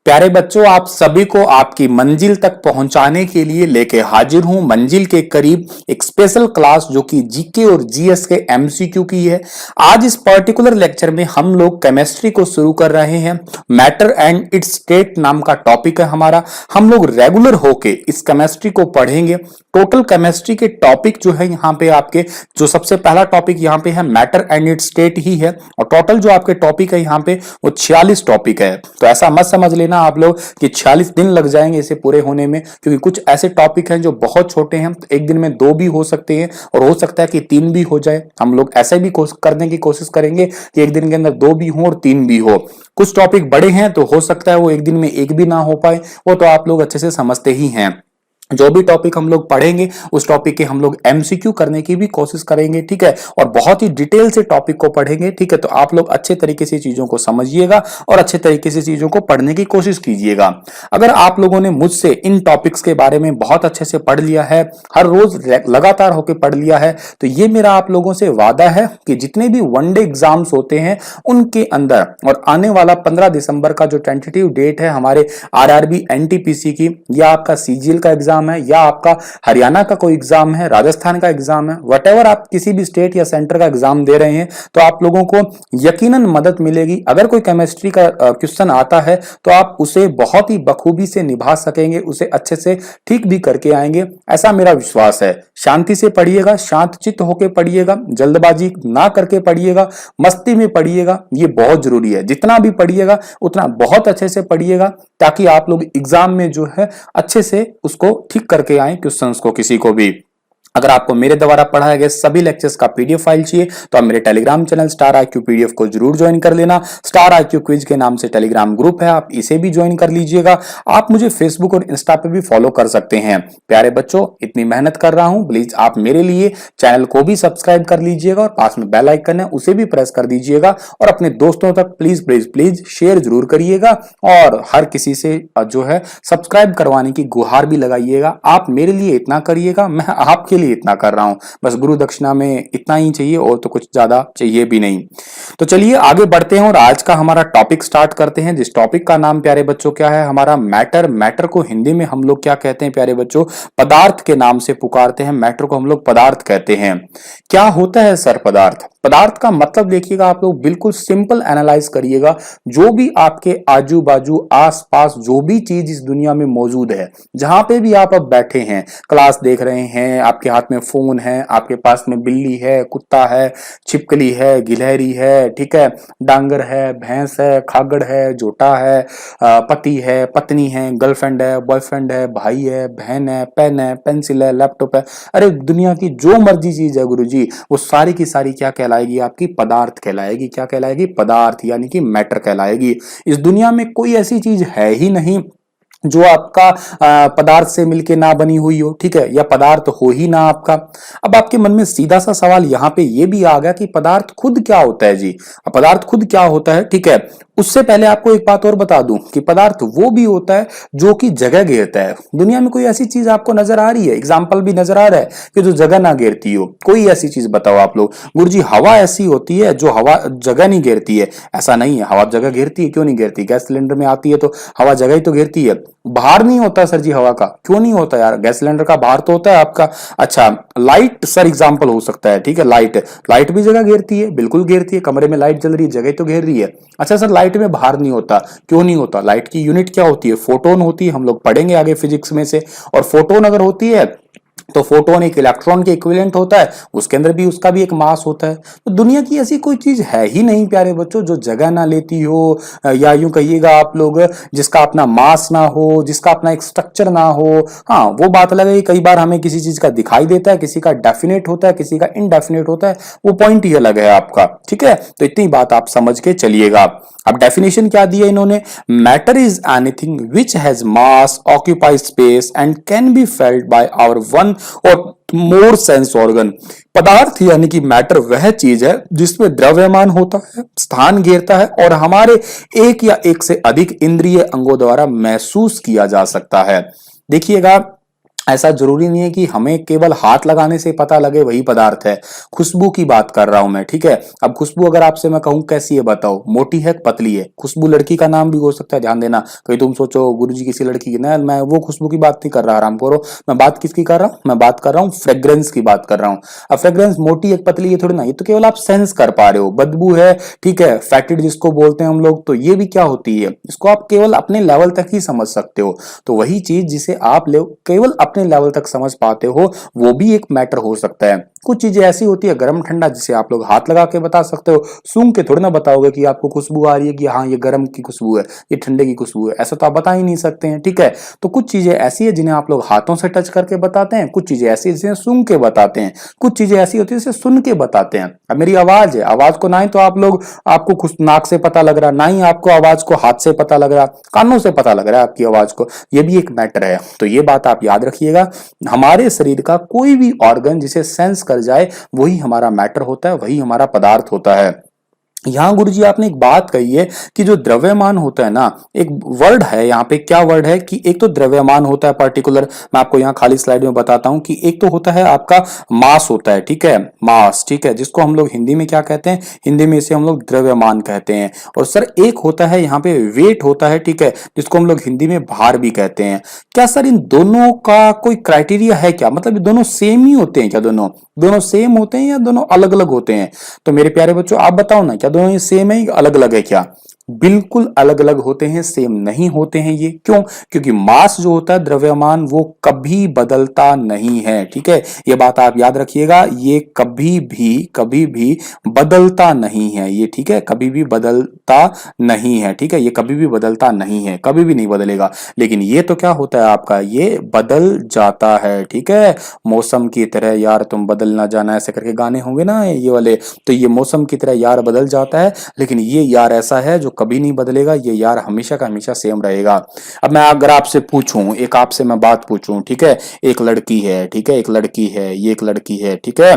प्यारे बच्चों, आप सभी को आपकी मंजिल तक पहुंचाने के लिए लेके हाजिर हूं मंजिल के करीब एक स्पेशल क्लास जो कि जीके और जीएस के एमसीक्यू की है। आज इस पर्टिकुलर लेक्चर में हम लोग केमिस्ट्री को शुरू कर रहे हैं। मैटर एंड इट्स स्टेट नाम का टॉपिक है हमारा। हम लोग रेगुलर होके इस केमिस्ट्री को पढ़ेंगे। टोटल केमिस्ट्री के टॉपिक जो है यहाँ पे आपके जो सबसे पहला टॉपिक यहाँ पे है मैटर एंड इट्स स्टेट ही है, और टोटल जो आपके टॉपिक है यहाँ पे वो 46 टॉपिक है। तो ऐसा मत समझ लेना आप लोग कि 46 दिन लग जाएंगे इसे पूरे होने में, क्योंकि कुछ ऐसे टॉपिक हैं जो बहुत छोटे हैं, तो एक दिन में 2 भी हो सकते हैं और हो सकता है कि 3 भी हो जाए। हम लोग ऐसे भी करने की कोशिश करेंगे कि एक दिन के अंदर 2 भी हो और 3 भी हो। कुछ टॉपिक बड़े हैं तो हो सकता है वो एक दिन में एक भी ना हो पाए, वो तो आप लोग अच्छे से समझते ही हैं। जो भी टॉपिक हम लोग पढ़ेंगे उस टॉपिक के हम लोग एमसीक्यू करने की भी कोशिश करेंगे, ठीक है, और बहुत ही डिटेल से टॉपिक को पढ़ेंगे, ठीक है। तो आप लोग अच्छे तरीके से चीजों को समझिएगा और अच्छे तरीके से चीजों को पढ़ने की कोशिश कीजिएगा। अगर आप लोगों ने मुझसे इन टॉपिक्स के बारे में बहुत अच्छे से पढ़ लिया है, हर रोज लगातार होकर पढ़ लिया है, तो ये मेरा आप लोगों से वादा है कि जितने भी वनडे एग्जाम्स होते हैं उनके अंदर, और आने वाला 15 दिसंबर का जो टेंटेटिव डेट है हमारे आरआरबी एनटीपीसी की, या आपका सीजीएल का एग्जाम है, या आपका हरियाणा का कोई एग्जाम है, राजस्थान का एग्जाम है, वटेवर आप किसी भी स्टेट या सेंटर का एग्जाम दे रहे हैं, तो आप लोगों को यकीनन मदद मिलेगी। अगर कोई केमिस्ट्री का क्वेश्चन आता है तो आप उसे बहुत ही बखूबी से निभा सकेंगे, उसे अच्छे से ठीक भी करके आएंगे, ऐसा मेरा विश्वास है। शांति से पढ़िएगा, शांत चित्त होकर पढ़िएगा, जल्दबाजी ना करके पढ़िएगा, मस्ती में पढ़िएगा, ये बहुत जरूरी है। जितना भी पढ़िएगा उतना बहुत अच्छे से पढ़िएगा, ताकि आप लोग एग्जाम में जो है अच्छे से उसको ठीक करके आए क्वेश्चंस को किसी को भी। अगर आपको मेरे द्वारा पढ़ाए गए सभी लेक्चर्स का पीडीएफ फाइल चाहिए तो आप मेरे Telegram channel star IQ PDF को जरूर ज्वाइन कर लेना। स्टार आईक्यू क्विज के नाम से टेलीग्राम ग्रुप है, आप इसे भी ज्वाइन कर लीजिएगा। आप मुझे फेसबुक और इंस्टा पे भी फॉलो कर सकते हैं। प्यारे बच्चों, इतनी मेहनत कर रहा हूं, प्लीज आप मेरे लिए चैनल को भी सब्सक्राइब कर लीजिएगा और पास में बेल आइकन है उसे भी प्रेस कर दीजिएगा, और अपने दोस्तों तक प्लीज प्लीज प्लीज शेयर जरूर करिएगा, और हर किसी से जो है सब्सक्राइब करवाने की गुहार भी लगाइएगा। आप मेरे लिए इतना करिएगा, मैं आपके इतना कर रहा हूं, बस गुरु दक्षिणा में इतना ही चाहिए, और तो कुछ ज्यादा चाहिए भी नहीं। तो चलिए आगे बढ़ते हैं और आज का हमारा टॉपिक स्टार्ट करते हैं, जिस टॉपिक का नाम प्यारे बच्चों क्या है हमारा मैटर। मैटर को हिंदी में हम लोग क्या कहते हैं प्यारे बच्चों? पदार्थ के नाम से पुकारते हैं। मैटर को हम लोग पदार्थ कहते हैं। क्या होता है सर पदार्थ? पदार्थ का मतलब देखिएगा, आप लोग बिल्कुल सिंपल एनालाइज करिएगा। जो भी आपके आजू बाजू आस पास जो भी चीज इस दुनिया में मौजूद है, जहां पे भी आप अब बैठे हैं, क्लास देख रहे हैं, आपके हाथ में फोन है, आपके पास में बिल्ली है, कुत्ता है, छिपकली है, गिलहरी है, ठीक है, डांगर है, भैंस है, खागड़ है, जोटा है, पति है, पत्नी है, गर्लफ्रेंड है, बॉयफ्रेंड है, भाई है, बहन है, पेन है, पेंसिल है, लैपटॉप है, अरे दुनिया की जो मर्जी चीज है गुरुजी, वो सारी की सारी क्या कहलाएगी? आपकी पदार्थ कहलाएगी। क्या कहलाएगी? पदार्थ, यानी कि मैटर कहलाएगी। इस दुनिया में कोई ऐसी चीज है ही नहीं जो आपका पदार्थ से मिलके ना बनी हुई हो, ठीक है, या पदार्थ हो ही ना आपका। अब आपके मन में सीधा सा सवाल यहां पे ये भी आ गया कि पदार्थ खुद क्या होता है जी? पदार्थ खुद क्या होता है, ठीक है। उससे पहले आपको एक बात और बता दूं कि पदार्थ वो भी होता है जो कि जगह घेरता है। दुनिया में कोई ऐसी चीज आपको नजर आ रही है, एग्जाम्पल भी नजर आ रहा है कि जो जगह ना घेरती हो? कोई ऐसी चीज बताओ आप लोग। गुरुजी हवा ऐसी होती है जो हवा जगह नहीं घेरती है? ऐसा नहीं है, हवा जगह घेरती है। क्यों नहीं घेरती? गैस सिलेंडर में आती है तो हवा जगह ही तो घेरती है। बाहर नहीं होता सर जी हवा का? क्यों नहीं होता यार? गैस सिलेंडर का बाहर तो होता है आपका। अच्छा, लाइट सर एग्जांपल हो सकता है, ठीक है। लाइट भी जगह घेरती है, बिल्कुल घेरती है। कमरे में लाइट जल रही है, जगह तो घेर रही है। अच्छा सर, लाइट में बाहर नहीं होता, क्यों नहीं होता? लाइट की यूनिट क्या होती है? फोटोन होती है, हम लोग पढ़ेंगे आगे फिजिक्स में से। और फोटोन अगर होती है तो फोटोन एक इलेक्ट्रॉन के इक्विवेलेंट होता है, उसके अंदर भी उसका भी एक मास होता है। तो दुनिया की ऐसी कोई चीज है ही नहीं प्यारे बच्चों जो जगह ना लेती हो, या यूं कहिएगा आप लोग जिसका अपना मास ना हो, जिसका अपना एक स्ट्रक्चर ना हो। हाँ, वो बात अलग है, कई बार हमें किसी चीज का दिखाई देता है, किसी का डेफिनेट होता है, किसी का इनडेफिनेट होता है, वो पॉइंट ही अलग है आपका, ठीक है। तो इतनी बात आप समझ के चलिएगा। अब डेफिनेशन क्या दी है इन्होंने? Matter is anything which has mass, occupy space and can be felt by hour one और मोर सेंस ऑर्गन। पदार्थ यानी कि मैटर वह चीज है जिसमें द्रव्यमान होता है, स्थान घेरता है, और हमारे एक या एक से अधिक इंद्रिय अंगों द्वारा महसूस किया जा सकता है। देखिएगा, ऐसा जरूरी नहीं है कि हमें केवल हाथ लगाने से पता लगे वही पदार्थ है। खुशबू की बात कर रहा हूं मैं, ठीक है। अब खुशबू अगर आपसे मैं कहूं कैसी है बताओ, मोटी है पतली है? खुशबू लड़की का नाम भी हो सकता है, ध्यान देना। कहीं तुम सोचो गुरुजी किसी लड़की की, ना मैं वो खुशबू की बात नहीं कर रहा, आराम करो। मैं बात किसकी कर रहा हूं? मैं बात कर रहा हूं फ्रेग्रेंस की बात कर रहा हूं। अब फ्रेग्रेंस मोटी है पतली है थोड़ी ना, ये तो केवल आप सेंस कर पा रहे हो। बदबू है, ठीक है, फैटिड जिसको बोलते हैं हम लोग, तो ये भी क्या होती है, इसको आप केवल अपने लेवल तक ही समझ सकते हो। तो वही चीज जिसे आप केवल अपने लेवल तक समझ पाते हो, वो भी एक मैटर हो सकता है। कुछ चीजें ऐसी होती है गर्म ठंडा जिसे आप लोग हाथ लगा के बता सकते हो, सूंघ के थोड़ी ना बताओगे कि आपको खुशबू आ रही है कि हाँ ये गर्म की खुशबू है, ये ठंडे की खुशबू है, ऐसा तो आप बता ही नहीं सकते हैं, ठीक है। तो कुछ चीजें ऐसी है जिन्हें आप लोग हाथों से टच करके बताते हैं, कुछ चीजें ऐसी जिन्हें सूंघ के बताते हैं, कुछ चीजें ऐसी होती है जिसे सुन के बताते हैं। अब मेरी आवाज है, आवाज को ना ही तो आप लोग, आपको खुश नाक से पता लग रहा, ना ही आपको आवाज को हाथ से पता लग रहा, कानों से पता लग रहा है आपकी आवाज को, ये भी एक मैटर है। तो ये बात आप याद रखिएगा, हमारे शरीर का कोई भी ऑर्गन जिसे सेंस कर जाए वही हमारा मैटर होता है, वही हमारा पदार्थ होता है। यहां गुरुजी आपने एक बात कही है कि जो द्रव्यमान होता है ना, एक वर्ड है यहाँ पे, क्या वर्ड है कि एक तो द्रव्यमान होता है पर्टिकुलर, मैं आपको यहाँ खाली स्लाइड में बताता हूं कि एक तो होता है आपका मास होता है, ठीक है, मास, ठीक है, जिसको हम लोग हिंदी में क्या कहते हैं, हिंदी में इसे हम लोग द्रव्यमान कहते हैं। और सर एक होता है यहाँ पे वेट होता है, ठीक है, जिसको हम लोग हिंदी में भार भी कहते हैं। क्या सर इन दोनों का कोई क्राइटेरिया है क्या, मतलब दोनों सेम ही होते हैं क्या, दोनों दोनों सेम होते हैं या दोनों अलग अलग होते हैं? तो मेरे प्यारे बच्चों आप बताओ ना, क्या दोनों ये सेम है या अलग अलग है? क्या बिल्कुल अलग अलग होते हैं, सेम नहीं होते हैं। ये क्यों? क्योंकि मास जो होता है द्रव्यमान, वो कभी बदलता नहीं है, ठीक है, ये बात आप याद रखिएगा, ये कभी भी बदलता नहीं है ये, ठीक है, कभी भी बदलता नहीं है, ठीक है, ये कभी भी बदलता नहीं है, कभी भी नहीं बदलेगा। लेकिन ये तो क्या होता है आपका, ये बदल जाता है, ठीक है, मौसम की तरह यार तुम बदल ना जाना, ऐसे करके गाने होंगे ना ये वाले, तो ये मौसम की तरह यार बदल जाता है, लेकिन ये यार ऐसा है जो कभी नहीं बदलेगा, ये यार हमेशा का हमेशा सेम रहेगा। अब मैं अगर आपसे पूछूं, एक आपसे मैं बात पूछूं, ठीक है, एक लड़की है, ठीक है, एक लड़की है, ये एक लड़की है, ठीक है,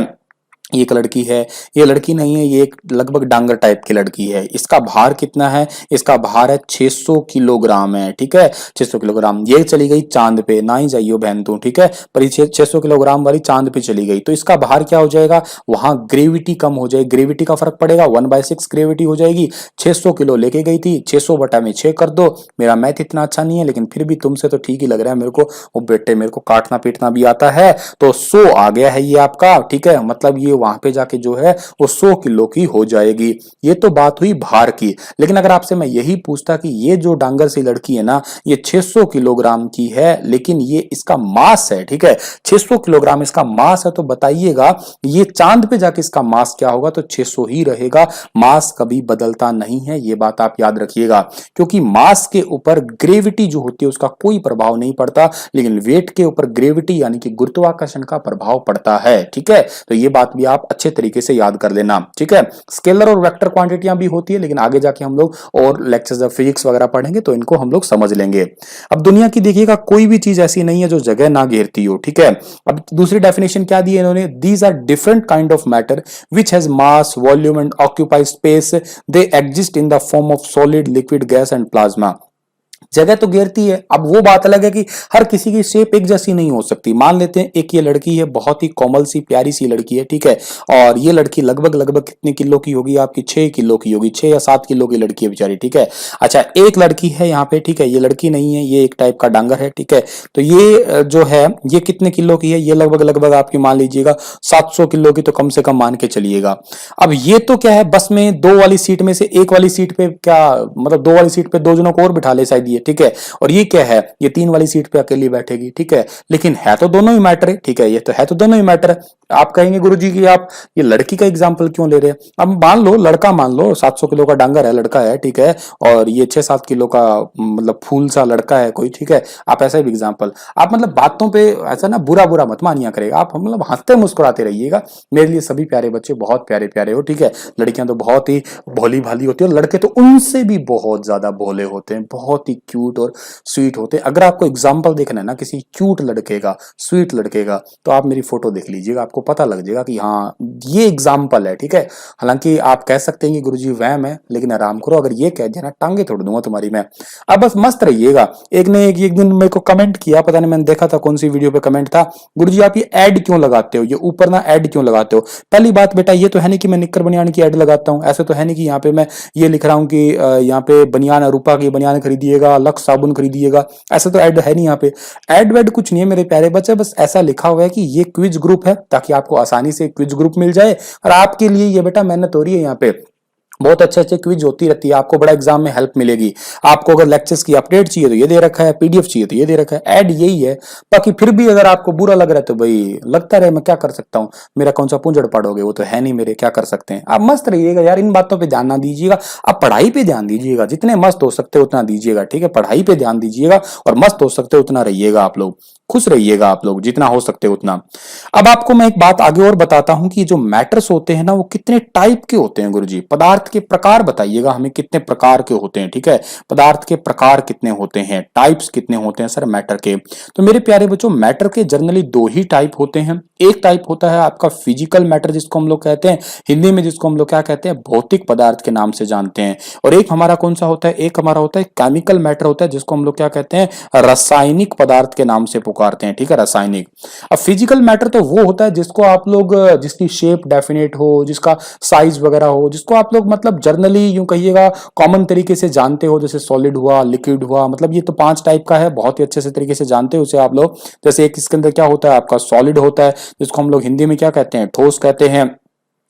ये एक लड़की है, ये लड़की नहीं है, ये एक लगभग डांगर टाइप की लड़की है। इसका भार कितना है? इसका भार है 600 किलोग्राम है, ठीक है, 600 किलोग्राम। ये चली गई चांद पे, ना ही जाइयो बहन तू, ठीक है, पर ये 600 किलोग्राम वाली चांद पे चली गई, तो इसका भार क्या हो जाएगा, वहां ग्रेविटी कम हो जाएगी, ग्रेविटी का फर्क पड़ेगा, 1/6 ग्रेविटी हो जाएगी। 600 किलो लेके गई थी, 600 बटा में 6 कर दो। मेरा मैथ इतना अच्छा नहीं है, लेकिन फिर भी तुमसे तो ठीक ही लग रहा है मेरे को, वो बेटे मेरे को काटना पीटना भी आता है। तो 100 आ गया है ये आपका, ठीक है, मतलब ये वहां पे जाके जो है वो 100 किलो की हो जाएगी। ये तो बात हुई भार की। लेकिन अगर आपसे मैं यही पूछता कि ये जो डांगर सी लड़की है ना, ये 600 किलोग्राम की है, लेकिन ये इसका मास है, ठीक है, 600 किलोग्राम इसका मास है, तो बताइएगा ये चांद पे जाके इसका मास क्या होगा? तो 600 ही रहेगा, मास कभी बदलता नहीं है, ये बात आप याद रखिएगा। क्योंकि मास के ऊपर ग्रेविटी जो होती है उसका कोई प्रभाव नहीं पड़ता, लेकिन वेट के ऊपर ग्रेविटी यानी कि गुरुत्वाकर्षण का प्रभाव पड़ता है, ठीक है। तो ये बात भी आप अच्छे तरीके से याद कर लेना, ठीक है। स्केलर और वेक्टर क्वांटिटियां भी होती है, लेकिन आगे जाके हम लोग और लेक्चर्स ऑफ फिजिक्स वगैरह पढ़ेंगे तो इनको हम लोग समझ लेंगे। अब दुनिया की देखिएगा कोई भी चीज ऐसी नहीं है जो जगह ना घेरती हो, ठीक है। अब दूसरी डेफिनेशन क्या दी है इन्होंने, these are different kind of matter which has mass, volume and occupy space, they exist in the form of solid, liquid, gas and plasma. जगह तो घेरती है, अब वो बात अलग है कि हर किसी की शेप एक जैसी नहीं हो सकती। मान लेते हैं एक ये लड़की है, बहुत ही कोमल सी प्यारी सी लड़की है, ठीक है, और ये लड़की लगभग लगभग कितने किलो की होगी आपकी? 6 किलो की होगी, 6 या 7 किलो की लड़की है बेचारी, ठीक है। अच्छा एक लड़की है यहाँ पे, ठीक है, ये लड़की नहीं है, ये एक टाइप का डांगर है, ठीक है, तो ये जो है ये कितने किलो की है? ये लगभग लगभग आपकी मान लीजिएगा 700 किलो की, तो कम से कम मान के चलिएगा। अब ये तो क्या है, बस में दो वाली सीट में से एक वाली सीट पे क्या, मतलब दो वाली सीट पे दो जनों को और बिठा ले शायद ये, ठीक है, और ये क्या है, ये 3 वाली सीट पे अकेली बैठेगी, ठीक है, लेकिन है तो दोनों ही मैटर है, ठीक है, ये तो है तो दोनों ही मैटर है। आप कहेंगे गुरुजी कि आप ये लड़की का एग्जांपल क्यों ले रहे हैं? अब मान लो लड़का, मान लो 700 किलो का डांगर है, लड़का है, ठीक है, और ये 6-7 किलो का मतलब फूल सा लड़का है कोई, ठीक है, आप ऐसा भी एग्जांपल, आप मतलब बातों पे ऐसा ना बुरा बुरा मत मानिया करेगा, आप मतलब हंसते मुस्कुराते रहिएगा। मेरे लिए सभी प्यारे बच्चे बहुत प्यारे प्यारे हो, ठीक है, लड़कियां तो बहुत ही भोली भाली होती है, और लड़के तो उनसे भी बहुत ज्यादा भोले होते हैं, बहुत ही क्यूट और स्वीट होते हैं। अगर आपको एग्जाम्पल देखना है ना किसी क्यूट लड़के का, स्वीट लड़के का, तो आप मेरी फोटो देख लीजिएगा, आपको पता लग जाएगा कि हाँ ये एग्जाम्पल है, ठीक है। हालांकि आप कह सकते हैं कि गुरुजी वहम है, लेकिन आराम करो, अगर ये कह दिया ना टांगे तोड़ दूंगा तुम्हारी मैं। अब बस मस्त रहिएगा। एक ने एक दिन मेरे को कमेंट किया, पता नहीं मैंने देखा था कौन सी वीडियो पे कमेंट था, गुरुजी आप ये ऐड क्यों लगाते हो, ये ऊपर ना ऐड क्यों लगाते हो। पहली बात बेटा ये तो है नहीं कि मैं निक्कर बनियान की ऐड लगाता हूँ, ऐसे तो है नहीं कि यहाँ पे मैं ये लिख रहा हूँ कि यहाँ पे बनियान रूपा की बनियान खरीदिएगा, लक्स साबुन खरीदिएगा, ऐसा तो ऐड है नहीं यहाँ पे। ऐड वेड कुछ नहीं है मेरे प्यारे बच्चे, बस ऐसा लिखा हुआ है कि ये क्विज ग्रुप है, ताकि आपको आसानी से क्विज ग्रुप मिल जाए। और आपके लिए ये बेटा मेहनत हो रही है, यहाँ पे बहुत अच्छे अच्छे क्विज होती रहती है, आपको बड़ा एग्जाम में हेल्प मिलेगी। आपको अगर लेक्चर्स की अपडेट चाहिए तो ये दे रखा है, पीडीएफ चाहिए तो ये दे रखा है, ऐड यही है। बाकी फिर भी अगर आपको बुरा लग रहा है तो भाई लगता रहे, मैं क्या कर सकता हूँ, मेरा कौन सा पूंजड़ पड़ोगे, वो तो है नहीं मेरे, क्या कर सकते हैं। आप मस्त रहिएगा यार, इन बातों पे ध्यान ना दीजिएगा, आप पढ़ाई पे ध्यान दीजिएगा, जितने मस्त हो सकते हो उतना दीजिएगा, ठीक है। पढ़ाई पे ध्यान दीजिएगा और मस्त हो सकते हो उतना रहिएगा, आप लोग खुश रहिएगा, आप लोग जितना हो सकते हो उतना। अब आपको मैं एक बात आगे और बताता हूं कि जो मैटर्स होते हैं ना वो कितने टाइप के होते हैं गुरुजी। पदार्थ के प्रकार बताइएगा हमें कितने प्रकार के होते हैं, ठीक है। पदार्थ के प्रकार कितने होते हैं, टाइप्स कितने होते हैं सर मैटर के। तो मेरे प्यारे बच्चों मैटर के जनरली दो ही टाइप होते हैं। एक टाइप होता है आपका फिजिकल मैटर, जिसको हम लोग कहते हैं हिंदी में, जिसको हम लोग क्या कहते हैं, भौतिक पदार्थ के नाम से जानते हैं। और एक हमारा कौन सा होता है, एक हमारा होता है केमिकल मैटर होता है, जिसको हम लोग क्या कहते हैं, रासायनिक पदार्थ के नाम से पुकारते हैं, ठीक है, रासायनिक। अब फिजिकल मैटर तो वो होता है जिसको आप लोग, जिसकी शेप डेफिनेट हो, जिसका साइज वगैरह हो, जिसको आप लोग मतलब जर्नली यूं कहिएगा कॉमन तरीके से जानते हो, जैसे सॉलिड हुआ, लिक्विड हुआ, मतलब ये तो 5 टाइप का है, बहुत ही अच्छे से तरीके से जानते हो उसे आप लोग। जैसे एक इसके अंदर क्या होता है आपका सॉलिड होता है, जिसको हम लोग हिंदी में क्या कहते हैं, ठोस कहते हैं।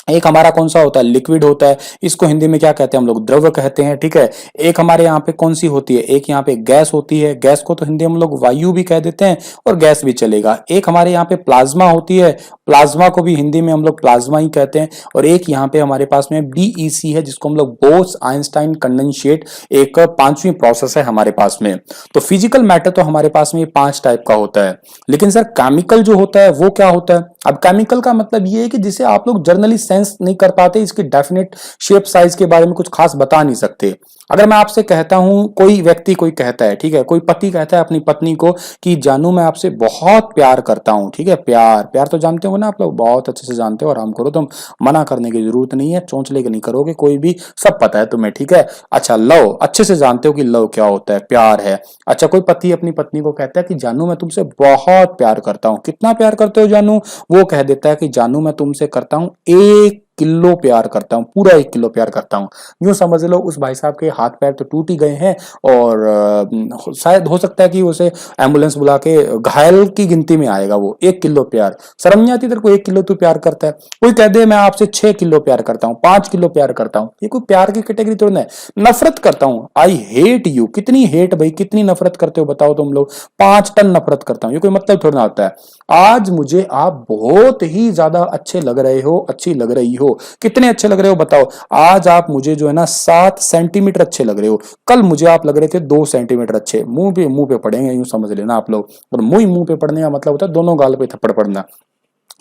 एक हमारा कौन सा होता है, लिक्विड होता है, इसको हिंदी में क्या कहते हैं, हम लोग द्रव कहते हैं, ठीक है। एक हमारे यहाँ पे कौन सी होती है, एक यहाँ पे गैस होती है, गैस को तो हिंदी में हम लोग वायु भी कह देते हैं और गैस भी चलेगा। एक हमारे यहाँ पे प्लाज्मा होती है, प्लाज्मा को भी हिंदी में हम लोग प्लाज्मा ही कहते हैं। और एक यहाँ पे हमारे पास में बीईसी है, जिसको हम लोग बोस आइंस्टाइन कंडेंसेट, एक 5वीं प्रोसेस है हमारे पास में। तो फिजिकल मैटर तो हमारे पास में 5 टाइप का होता है। लेकिन सर केमिकल जो होता है वो क्या होता है। अब केमिकल का मतलब ये है कि जिसे आप लोग जर्नली सेंस नहीं कर पाते, इसकी डेफिनेट शेप साइज के बारे में कुछ खास बता नहीं सकते। अगर मैं आपसे कहता हूं, कोई व्यक्ति कोई कहता है, ठीक है, कोई पति कहता है अपनी पत्नी को कि जानू मैं आपसे बहुत प्यार करता हूं, ठीक है, प्यार प्यार तो जानते हो ना आप लोग, बहुत अच्छे से जानते हो, आराम करो, तुम मना करने की जरूरत नहीं है, चोंचले के नहीं करोगे कोई भी, सब पता है तुम्हें, ठीक है। अच्छा लव, अच्छे से जानते हो कि लव क्या होता है, प्यार है। अच्छा कोई पति अपनी पत्नी को कहता है कि जानू मैं तुमसे बहुत प्यार करता हूं, कितना प्यार करते हो जानू, वो कह देता है कि जानू मैं तुमसे करता हूं 1 किलो प्यार करता हूं, पूरा 1 किलो प्यार करता हूं। यूं समझ लो उस भाई साहब के हाथ पैर तो टूट ही गए हैं, और शायद हो सकता है कि उसे एम्बुलेंस बुला के घायल की गिनती में आएगा वो। 1 किलो प्यार, शर्म नहीं आती तेरे को, 1 किलो तू प्यार करता है। कोई कह दे मैं आपसे 6 किलो प्यार करता हूं, 5 किलो प्यार करता हूं, ये कोई प्यार की कैटेगरी तो नहीं है। नफरत करता हूं, आई हेट यू, कितनी हेट भाई, कितनी नफरत करते हो बताओ तुम लोग, 5 टन नफरत करता हूं, ये कोई मतलब थोड़ा ना होता है। आज मुझे आप बहुत ही ज्यादा अच्छे लग रहे हो, अच्छी लग रही हो, कितने अच्छे लग रहे हो बताओ। आज आप मुझे जो है ना 7 सेंटीमीटर अच्छे लग रहे हो, कल मुझे आप लग रहे थे 2 सेंटीमीटर अच्छे। मुंह पे पड़ेंगे, यूं समझ लेना आप लोग। और मुंह पे पड़ने का मतलब होता है दोनों गाल पे थप्पड़ पड़ना।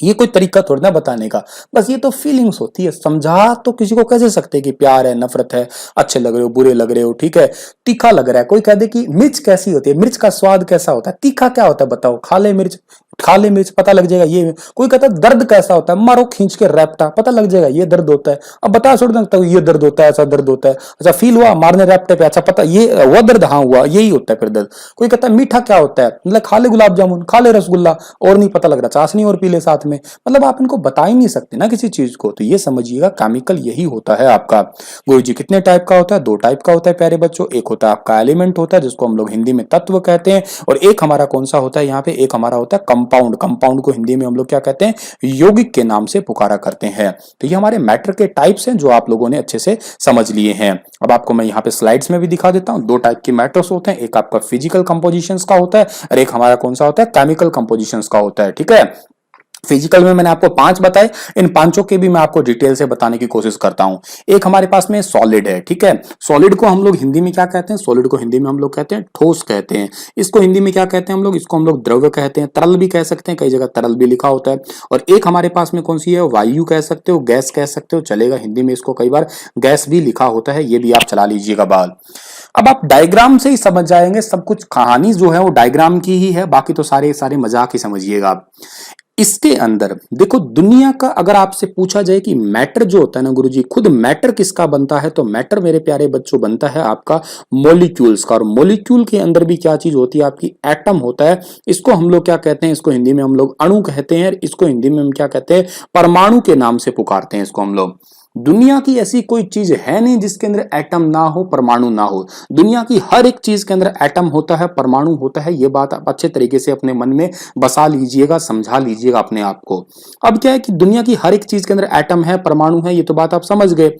ये कोई तरीका थोड़ा ना बताने का, बस ये तो फीलिंग्स होती है। समझा तो किसी को कैसे सकते हैं कि प्यार है, नफरत है, अच्छे लग रहे हो, बुरे लग रहे हो, ठीक है, तीखा लग रहा है। कोई कह दे कि मिर्च कैसी होती है, मिर्च का स्वाद कैसा होता है, तीखा क्या होता है बताओ, खा ले मिर्च, खा ले मिर्च, पता लग जाएगा ये। कोई कहता है दर्द कैसा होता है, मारो खींच के रैप्टा, पता लग जाएगा ये दर्द होता है। अब बता छोड़ सकता हूँ ये दर्द होता है, ऐसा दर्द होता है, अच्छा फील हुआ मारने रैप्टे पे, अच्छा पता ये वो दर्द, हाँ हुआ, यही होता है फिर दर्द। कोई कहता है मीठा क्या होता है, मतलब खा ले गुलाब जामुन, खा ले रसगुल्ला, और नहीं पता लग रहा चाशनी और पी ले साथ में, मतलब आप इनको बता ही नहीं सकते ना किसी चीज को। तो ये समझिएगा केमिकल यही होता है आपका। गुरुजी कितने टाइप का होता है, 2 टाइप का होता है प्यारे बच्चों। एक होता है आपका एलिमेंट होता है, जिसको हम लोग हिंदी में तत्व कहते हैं, और एक हमारा कौन सा होता है यहाँ पे, एक हमारा होता है कंपाउंड। कंपाउंड को हिंदी में हम लोग क्या कहते हैं, यौगिक के नाम से पुकारा करते हैं। तो ये हमारे मैटर के टाइप्स हैं जो आप लोगों ने अच्छे से समझ लिए हैं। अब आपको मैं यहाँ पे स्लाइड्स में भी दिखा देता हूँ। 2 टाइप के मैटर्स होते हैं, एक आपका फिजिकल कंपोजिशंस का होता है और एक हमारा कौन सा होता है, केमिकल कंपोजिशंस का होता है, ठीक है। फिजिकल में मैंने आपको 5 बताए, इन पांचों के भी मैं आपको डिटेल से बताने की कोशिश करता हूं। एक हमारे पास में सॉलिड है, ठीक है। सॉलिड को हम लोग हिंदी में क्या कहते हैं, सॉलिड को हिंदी में हम लोग कहते हैं ठोस कहते हैं। इसको हिंदी में क्या कहते हैं हम लोग, इसको हम लोग द्रव्य कहते हैं, तरल भी कह सकते हैं, कई जगह तरल भी लिखा होता है। और एक हमारे पास में कौन सी है, वायु कह सकते हो, गैस कह सकते हो, चलेगा, हिंदी में इसको कई बार गैस भी लिखा होता है, ये भी आप चला लीजिएगा बाल। अब आप डायग्राम से ही समझ जाएंगे, सब कुछ कहानी जो है वो डायग्राम की ही है, बाकी तो सारे सारे मजाक ही समझिएगा आप। इसके अंदर देखो, दुनिया का अगर आपसे पूछा जाए कि मैटर जो होता है ना गुरुजी, खुद मैटर किसका बनता है, तो मैटर मेरे प्यारे बच्चों बनता है आपका मॉलिक्यूल्स का। और मॉलिक्यूल के अंदर भी क्या चीज होती है आपकी, एटम होता है। इसको हम लोग क्या कहते हैं, इसको हिंदी में हम लोग अणु कहते हैं, इसको हिंदी में हम क्या कहते हैं, परमाणु के नाम से पुकारते हैं इसको हम लोग। दुनिया की ऐसी कोई चीज है नहीं जिसके अंदर एटम ना हो, परमाणु ना हो। दुनिया की हर एक चीज के अंदर एटम होता है, परमाणु होता है। ये बात आप अच्छे तरीके से अपने मन में बसा लीजिएगा, समझा लीजिएगा अपने आप को। अब क्या है कि दुनिया की हर एक चीज के अंदर एटम है, परमाणु है, ये तो बात आप समझ गए।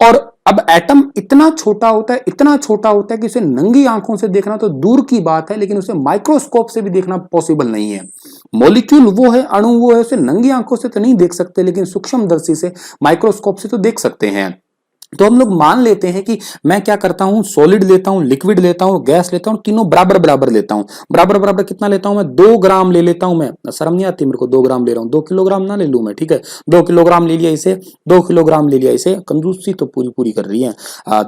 और अब एटम इतना छोटा होता है, इतना छोटा होता है कि उसे नंगी आंखों से देखना तो दूर की बात है, लेकिन उसे माइक्रोस्कोप से भी देखना पॉसिबल नहीं है। मॉलिक्यूल वो है, अणु वो है, उसे नंगी आंखों से तो नहीं देख सकते, लेकिन सूक्ष्मदर्शी से, माइक्रोस्कोप से तो देख सकते हैं। तो हम लोग मान लेते हैं कि मैं क्या करता हूं, सॉलिड लेता हूं, लिक्विड लेता हूं, गैस लेता हूं, तीनों बराबर बराबर लेता हूं। बराबर बराबर कितना लेता हूं मैं, 2 ग्राम ले लेता हूं मैं। शर्म नहीं आती मेरे को, 2 ग्राम ले रहा हूं, 2 किलोग्राम ना ले लूं मैं, ठीक है। 2 किलोग्राम ले लिया इसे, 2 किलोग्राम ले लिया इसे, कंजूसी तो पूरी पूरी कर रही है।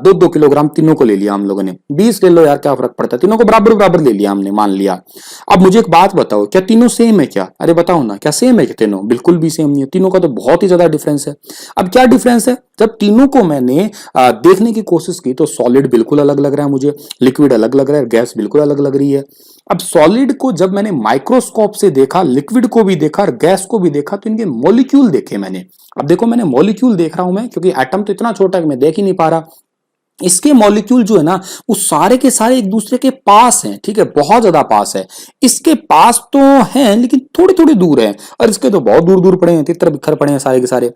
2 किलोग्राम तीनों को ले लिया हम लोगों ने, 20 ले लो यार, क्या फर्क पड़ता है, तीनों को बराबर बराबर ले लिया हमने, मान लिया। अब मुझे एक बात बताओ, क्या तीनों सेम है क्या? अरे बताओ ना, क्या सेम है क्या तीनों? बिल्कुल भी सेम नहीं है, तीनों का तो बहुत ही ज्यादा डिफरेंस है। अब क्या डिफरेंस है, जब तीनों को मैंने देखने की कोशिश की तो सॉलिड बिल्कुल अलग लग रहा है मुझे, लिक्विड अलग लग रहा है, गैस बिल्कुल अलग लग रही है। अब सॉलिड को जब मैंने माइक्रोस्कोप से देखा, लिक्विड को भी देखा और गैस को भी देखा, तो इनके मॉलिक्यूल देखे मैंने। अब देखो, मैंने मॉलिक्यूल देख रहा हूं मैं, क्योंकि एटम तो इतना छोटा है कि मैं देख ही नहीं पा रहा। इसके मॉलिक्यूल जो है ना, वो सारे के सारे एक दूसरे के पास हैं, ठीक है, बहुत ज्यादा पास है। इसके पास तो हैं लेकिन थोड़ी थोड़ी दूर है, और इसके तो बहुत दूर दूर पड़े हैं, तितर बिखर पड़े हैं सारे के सारे।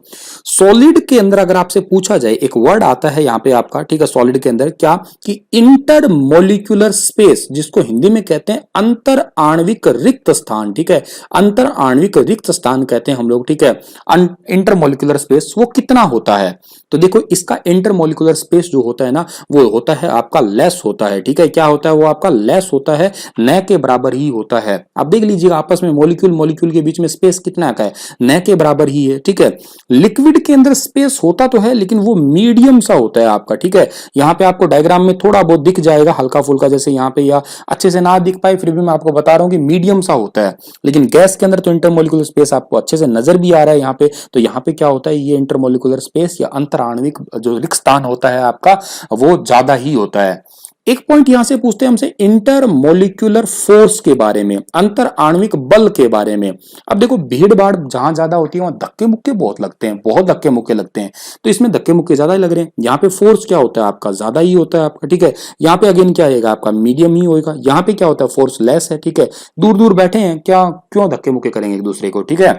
सॉलिड के अंदर अगर आपसे पूछा जाए, एक वर्ड आता है यहाँ पे आपका, ठीक है, सॉलिड के अंदर क्या, कि इंटर मॉलिक्यूलर स्पेस, जिसको हिंदी में कहते हैं अंतर आणविक रिक्त स्थान, ठीक है, अंतर आणविक रिक्त स्थान कहते हैं हम लोग, ठीक है। इंटर मॉलिक्यूलर स्पेस वो कितना होता है, तो देखो इसका इंटर मॉलिक्यूलर स्पेस जो होता है ना, वो होता है आपका लेस होता है, ठीक है। क्या होता है वो आपका लेस होता है, न के बराबर ही होता है। आप देख लीजिएगा आपस में मॉलिक्यूल मॉलिक्यूल के बीच में स्पेस कितना का है, न के बराबर ही है, ठीक है। लिक्विड के अंदर स्पेस होता तो है लेकिन वो मीडियम सा होता है आपका, ठीक है। यहाँ पे आपको डायग्राम में थोड़ा बहुत दिख जाएगा हल्का फुल्का, जैसे यहाँ पे, या अच्छे से ना दिख पाए फिर भी मैं आपको बता रहा हूँ कि मीडियम सा होता है। लेकिन गैस के अंदर तो इंटरमोलिकुलर स्पेस आपको अच्छे से नजर भी आ रहा है यहाँ पे। तो यहाँ पे क्या होता है, ये इंटरमोलिकुलर स्पेस या अंतर आणविक जो रिक्त स्थान होता है आपका, वो ज्यादा ही होता है। एक पॉइंट यहां से पूछते हैं हमसे इंटर मोलिक्यूलर फोर्स के बारे में, अंतर आणविक बल के बारे में। अब देखो, भीड़ भाड़ जहां ज्यादा होती है वहां धक्के मुक्के बहुत लगते हैं, बहुत धक्के मुक्के लगते हैं, तो इसमें धक्के मुक्के ज्यादा ही लग रहे हैं। यहाँ पे फोर्स क्या होता है आपका, ज्यादा ही होता है आपका, ठीक है। यहाँ पे अगेन क्या आएगा आपका, मीडियम ही होगा। यहाँ पे क्या होता है, फोर्स लेस है, ठीक है। दूर दूर बैठे हैं, क्या क्यों धक्के मुक्के करेंगे एक दूसरे को, ठीक है।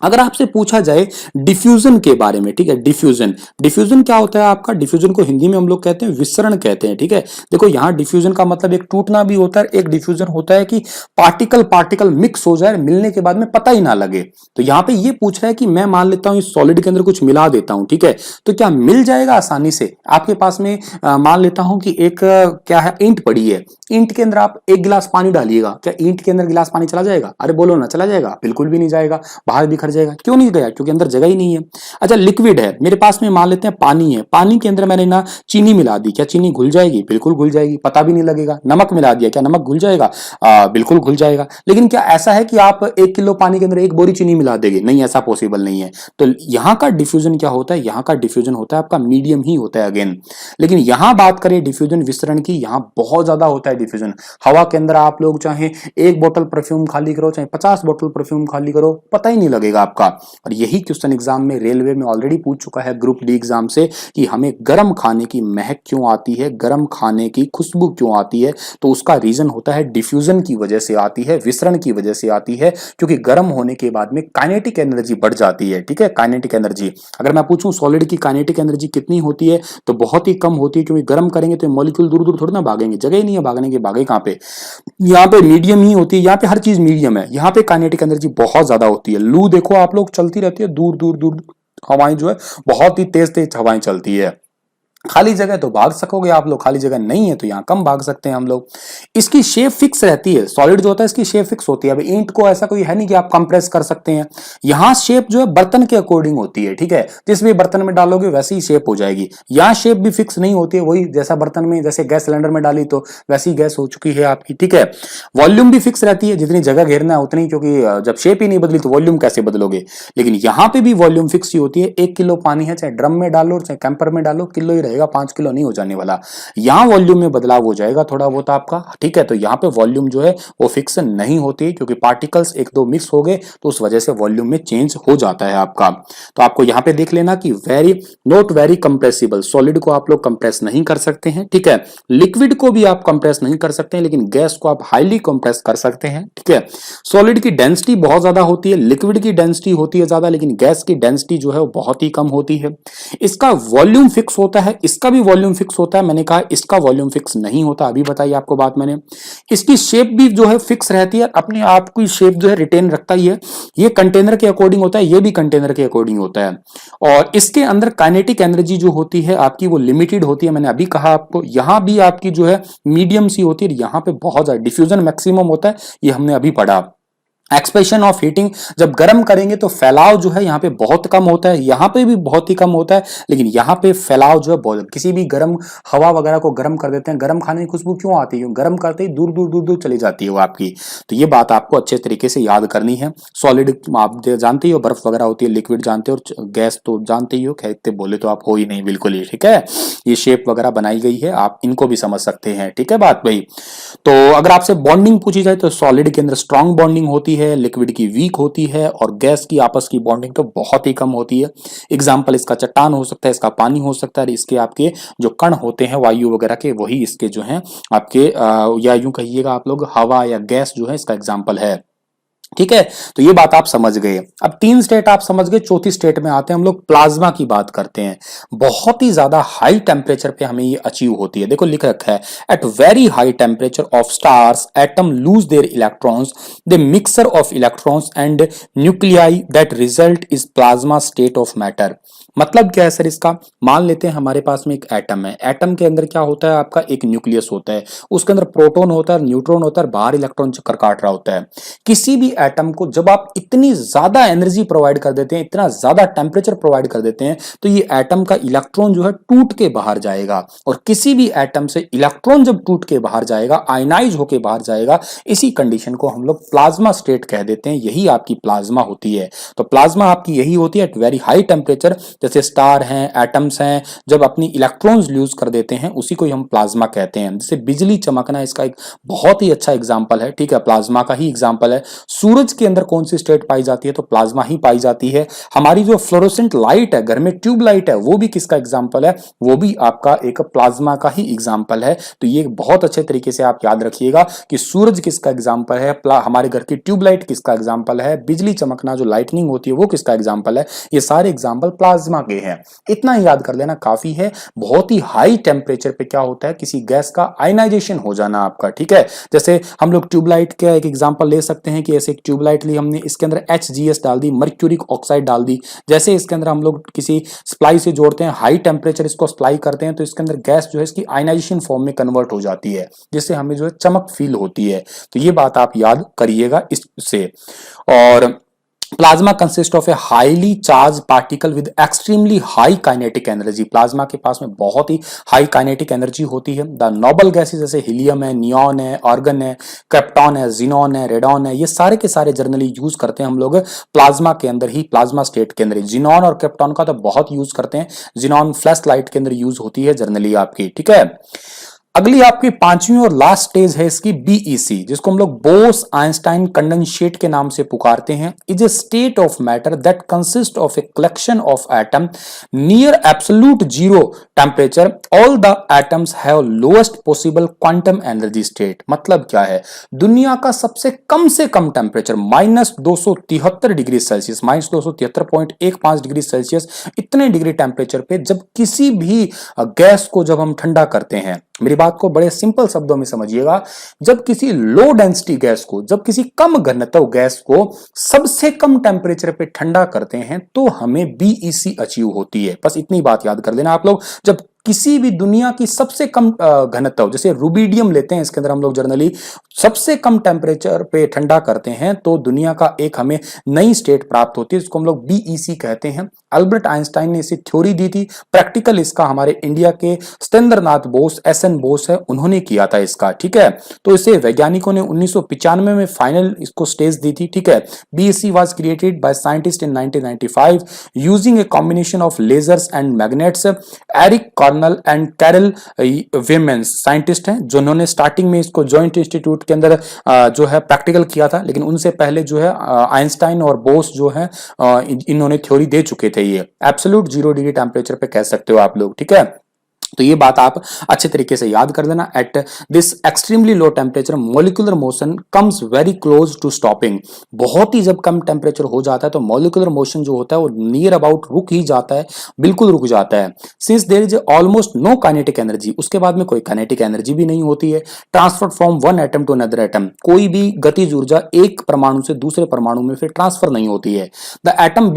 अगर आपसे पूछा जाए डिफ्यूजन के बारे में, ठीक है, डिफ्यूजन, डिफ्यूजन क्या होता है आपका, डिफ्यूजन को हिंदी में हम लोग कहते हैं विसरण कहते हैं, ठीक है। देखो यहाँ डिफ्यूजन का मतलब एक टूटना भी होता है, एक डिफ्यूजन होता है कि पार्टिकल पार्टिकल मिक्स हो जाए, मिलने के बाद में पता ही ना लगे। तो यहाँ पे ये पूछ रहा है कि मैं मान लेता हूं इस सॉलिड के अंदर कुछ मिला देता हूं, ठीक है, तो क्या मिल जाएगा आसानी से आपके पास में। मान लेता हूं कि एक क्या है, ईंट पड़ी है, ईंट के अंदर आप 1 गिलास पानी डालिएगा, क्या ईंट के अंदर गिलास पानी चला जाएगा? अरे बोलो ना, चला जाएगा? बिल्कुल भी नहीं जाएगा, बाहर बिखर जाएगा। क्यों नहीं गया? क्योंकि अंदर जगह ही नहीं है। अच्छा, लिक्विड है मेरे पास में, मान लेते हैं पानी है, पानी के अंदर मैंने ना चीनी मिला दी, क्या चीनी घुल जाएगी? बिल्कुल घुल जाएगी, पता भी नहीं लगेगा। नमक मिला दिया, क्या नमक घुल जाएगा? बिल्कुल घुल जाएगा। लेकिन क्या ऐसा है कि आप 1 किलो पानी के अंदर 1 बोरी चीनी मिला देंगे? नहीं, ऐसा पॉसिबल नहीं है। तो यहाँ का डिफ्यूजन क्या होता है, यहाँ का डिफ्यूजन होता है आपका मीडियम ही होता है अगेन। लेकिन यहाँ बात करें डिफ्यूजन विसरण की, यहाँ बहुत ज्यादा होता है डिफ्यूजन। हवा के अंदर आप लोग चाहे 1 बोतल परफ्यूम खाली करो, चाहे 50 बोतल परफ्यूम खाली करो, पता ही नहीं लगेगा आपका। और यही क्वेश्चन एग्जाम में रेलवे में ऑलरेडी पूछ चुका है ग्रुप डी एग्जाम से, कि हमें गर्म खाने की महक क्यों आती है, गर्म खाने की खुशबू क्यों आती है। तो उसका रीजन होता है डिफ्यूजन की वजह से आती है, विसरण की वजह से आती है, क्योंकि गर्म होने के बाद में काइनेटिक एनर्जी बढ़ जाती है, ठीक है, काइनेटिक एनर्जी। अगर मैं पूछूं सॉलिड की काइनेटिक एनर्जी कितनी होती है, तो बहुत ही कम होती है, क्योंकि गर्म करेंगे तो मॉलिक्यूल दूर दूर थोड़ी ना भागेंगे, जगह ही नहीं है भागने के, भागे कहां पे। यहाँ पे मीडियम ही होती है, यहाँ पे हर चीज मीडियम है, यहाँ पे काइनेटिक एनर्जी बहुत ज्यादा होती है। लू देखो आप लोग चलती रहती है, दूर दूर दूर हवाएं जो है बहुत ही तेज तेज हवाएं चलती है। खाली जगह तो भाग सकोगे आप लोग, खाली जगह नहीं है तो यहाँ कम भाग सकते हैं हम लोग। इसकी शेप फिक्स रहती है, सॉलिड जो होता है इसकी शेप फिक्स होती है। अब ईंट को ऐसा कोई है नहीं कि आप कंप्रेस कर सकते हैं, यहाँ शेप जो है बर्तन के अकॉर्डिंग होती है, ठीक है, जिस भी बर्तन में डालोगे वैसी ही शेप हो जाएगी। यहाँ शेप भी फिक्स नहीं होती है, वही जैसा बर्तन में, जैसे गैस सिलेंडर में डाली तो वैसी गैस हो चुकी है आपकी, ठीक है। वॉल्यूम भी फिक्स रहती है, जितनी जगह घेरना है उतनी, क्योंकि जब शेप ही नहीं बदली तो वॉल्यूम कैसे बदलोगे। लेकिन यहाँ पे भी वॉल्यूम फिक्स ही होती है, 1 किलो पानी है, चाहे ड्रम में डालो चाहे कैंपर में डालो, किलो ही रहेगा, 5 किलो नहीं हो जाने वाला। यहाँ वॉल्यूम में बदलाव हो जाएगा थोड़ा बहुत आपका, ठीक है। तो यहाँ पे वॉल्यूम जो है वो फिक्स नहीं होती, क्योंकि पार्टिकल्स एक दो मिक्स हो गए तो उस वजह से वॉल्यूम में चेंज हो जाता है आपका। तो आपको यहाँ पे देख लेना कि very not very compressible, solid को आप लोग कंप्रेस नहीं कर सकते हैं, ठीक है। लिक्विड को भी आप कंप्रेस नहीं कर सकते हैं, लेकिन गैस को आप हाईली कंप्रेस कर सकते हैं, ठीक है। सॉलिड की डेंसिटी बहुत ज्यादा होती है, लिक्विड की डेंसिटी होती है ज्यादा, लेकिन गैस की डेंसिटी जो है वो बहुत ही कम होती है। इसका वॉल्यूम फिक्स होता है, इसका भी वॉल्यूम फिक्स होता है, मैंने कहा इसका वॉल्यूम फिक्स नहीं होता, अभी बताइए आपको बात मैंने। इसकी शेप भी जो है फिक्स रहती है, अपने आप की शेप जो है रिटेन रखता ही है। ये कंटेनर के अकॉर्डिंग होता है, ये भी कंटेनर के अकॉर्डिंग होता है। और इसके अंदर काइनेटिक एनर्जी जो होती है आपकी वो लिमिटेड होती है, मैंने अभी कहा आपको। यहां भी आपकी जो है मीडियम सी होती है, यहां पे बहुत ज्यादा डिफ्यूजन मैक्सिमम होता है, ये हमने अभी पढ़ा। एक्सपेंशन ऑफ हीटिंग, जब गर्म करेंगे तो फैलाव जो है यहाँ पे बहुत कम होता है, यहाँ पे भी बहुत ही कम होता है, लेकिन यहाँ पे फैलाव जो है बहुत, किसी भी गर्म हवा वगैरह को गर्म कर देते हैं, गर्म खाने की खुशबू क्यों आती है, गर्म करते ही दूर दूर दूर दूर चली जाती है वो आपकी। तो ये बात आपको अच्छे तरीके से याद करनी है। सॉलिड आप जानते ही हो, बर्फ वगैरह होती है, लिक्विड जानते हो, और गैस तो जानते ही हो, कहते बोले तो आप हो ही नहीं बिल्कुल ही, ठीक है। ये शेप वगैरह बनाई गई है, आप इनको भी समझ सकते हैं, ठीक है बात भाई। तो अगर आपसे बॉन्डिंग पूछी जाए तो सॉलिड के अंदर स्ट्रॉन्ग बॉन्डिंग होती है, लिक्विड की वीक होती है, और गैस की आपस की बॉन्डिंग तो बहुत ही कम होती है। एग्जाम्पल इसका चट्टान हो सकता है, इसका पानी हो सकता है, इसके आपके जो कण होते हैं वायु वगैरह के, वही इसके जो हैं आपके या यूं कहिएगा आप लोग हवा या गैस जो है इसका एग्जाम्पल है, ठीक है। तो ये बात आप समझ गए। अब 3 स्टेट आप समझ गए, चौथी स्टेट में आते हैं हम लोग, प्लाज्मा की बात करते हैं। बहुत ही ज्यादा हाई टेम्परेचर पे हमें ये अचीव होती है। देखो लिख रखा है, at very high temperature of stars atom lose their electrons, the mixer of electrons and nuclei that result is plasma state of matter. मतलब क्या है सर इसका, मान लेते हैं हमारे पास में एक एटम है, एटम के अंदर क्या होता है आपका, एक न्यूक्लियस होता है, उसके अंदर प्रोटॉन होता है, न्यूट्रॉन होता है, बाहर इलेक्ट्रॉन चक्कर काट रहा होता है। किसी भी एटम को जब आप इतनी ज्यादा एनर्जी प्रोवाइड कर देते हैं, इतना ज्यादा टेम्परेचर प्रोवाइड कर देते हैं, तो ये एटम का इलेक्ट्रॉन जो है टूट के बाहर जाएगा। और किसी भी एटम से इलेक्ट्रॉन जब टूट के बाहर जाएगा, आयनाइज होके बाहर जाएगा, इसी कंडीशन को हम लोग प्लाज्मा स्टेट कह देते हैं। यही आपकी प्लाज्मा होती है। तो प्लाज्मा आपकी यही होती है एट वेरी हाई टेम्परेचर, जैसे स्टार हैं, एटम्स हैं, जब अपनी इलेक्ट्रॉन्स लूज कर देते हैं उसी को हम प्लाज्मा कहते हैं। जैसे बिजली चमकना इसका एक बहुत ही अच्छा एग्जांपल है, ठीक है, प्लाज्मा का ही एग्जांपल है। सूरज के अंदर कौन सी स्टेट पाई जाती है, तो प्लाज्मा ही पाई जाती है। हमारी जो फ्लोरोसेंट लाइट है, घर में ट्यूब लाइट है, वो भी किसका एग्जांपल है, वो भी आपका एक प्लाज्मा का ही एग्जांपल है। तो ये बहुत अच्छे तरीके से आप याद रखिएगा कि सूरज किसका एग्जांपल है, हमारे घर की ट्यूबलाइट किसका एग्जांपल है, बिजली चमकना जो लाइटनिंग होती है वो किसका एग्जांपल है। ये सारे एग्जांपल प्लाज्मा के हैं। इतना ही याद कर लेना काफी है। बहुत ही हाई टेम्परेचर पे क्या होता है, किसी गैस का आयनाइजेशन हो जाना आपका, ठीक है। जैसे हम लोग ट्यूबलाइट का एक एग्जांपल ले सकते हैं कि ऐसे एक ट्यूबलाइट ली हमने, इसके अंदर HGS डाल दी, मर्क्यूरिक ऑक्साइड डाल दी। जैसे इसके अंदर हम लोग किसी सप्लाई से जोड़ते हैं, हाई टेम्परेचर इसको सप्लाई करते हैं, तो इसके अंदर गैस जो है इसकी आयनाइजेशन फॉर्म में कन्वर्ट हो जाती है, जिससे हमें जो है चमक फील होती है। तो ये बात आप याद करिएगा इससे। और plasma consist of a highly charge particle with extremely high kinetic energy. Plasma के पास में बहुत ही हाई काइनेटिक एनर्जी होती है। द नोबल गैसेस जैसे हीलियम है, नियॉन है, आर्गन है, क्रिप्टॉन है, जिनॉन है, रेडॉन है, ये सारे के सारे जनरली यूज करते हैं हम लोग प्लाज्मा के अंदर ही, प्लाज्मा स्टेट के अंदर। जिनॉन और क्रिप्टॉन का तो बहुत यूज करते हैं, जिनॉन फ्लैश लाइट के अंदर यूज होती है जनरली आपकी, ठीक है। अगली आपकी पांचवी और लास्ट स्टेज है इसकी BEC, जिसको हम लोग बोस आइंस्टाइन कंडेंसेट के नाम से पुकारते हैं। Is a state of matter that consist of a collection of atom near absolute zero temperature, all the atoms have lowest possible quantum energy state. मतलब क्या है, दुनिया का सबसे कम temperature -273 degree Celsius, -273.15 degree Celsius, इतने डिग्री टेम्परेचर पे जब किसी भी गैस को जब हम ठंडा करते हैं, मेरी बात को बड़े सिंपल शब्दों में समझिएगा, जब किसी लो डेंसिटी गैस को, जब किसी कम घनत्व गैस को सबसे कम टेम्परेचर पे ठंडा करते हैं तो हमें BEC अचीव होती है। बस इतनी बात याद कर लेना आप लोग। जब किसी भी दुनिया की सबसे कम घनत्व, जैसे रुबिडियम लेते हैं, इसके अंदर हम लोग जनरली सबसे कम टेम्परेचर पे ठंडा करते हैं तो दुनिया का एक हमें नई स्टेट प्राप्त होती है, इसको हम लोग बीईसी कहते हैं। अल्बर्ट आइंस्टाइन ने इसी थ्योरी दी थी। प्रैक्टिकल इसका हमारे इंडिया के सत्येंद्रनाथ बोस, एसएन बोस है, उन्होंने किया था इसका, ठीक है। तो इसे वैज्ञानिकों ने 1995 में फाइनल इसको स्टेज दी थी, ठीक है। BEC was created by scientist in 1995 using a combination of lasers and magnets. Eric Cornell and Carl Wiemans scientist हैं जिन्होंने स्टार्टिंग में इसको जॉइंट इंस्टीट्यूट के अंदर जो है प्रैक्टिकल किया था, लेकिन उनसे पहले जो है आइंस्टाइन और बोस जो है इन्होंने थ्योरी दे चुके थे। ये एब्सोल्यूट 0 डिग्री टेम्परेचर पे कह सकते हो आप लोग, ठीक है। तो ये बात आप अच्छे तरीके से याद कर लेना। At this extremely low temperature molecular motion comes very close to stopping. बहुत ही जब कम टेम्परेचर हो जाता है तो मॉलिक्यूलर मोशन जो होता है वो नियर अबाउट रुक ही जाता है, बिल्कुल रुक जाता है। Since there is almost no kinetic energy, उसके बाद में कोई काइनेटिक एनर्जी भी नहीं होती है। Transfer from one atom to another atom, कोई भी गतिज ऊर्जा एक परमाणु से दूसरे परमाणु में फिर ट्रांसफर नहीं होती है। The atom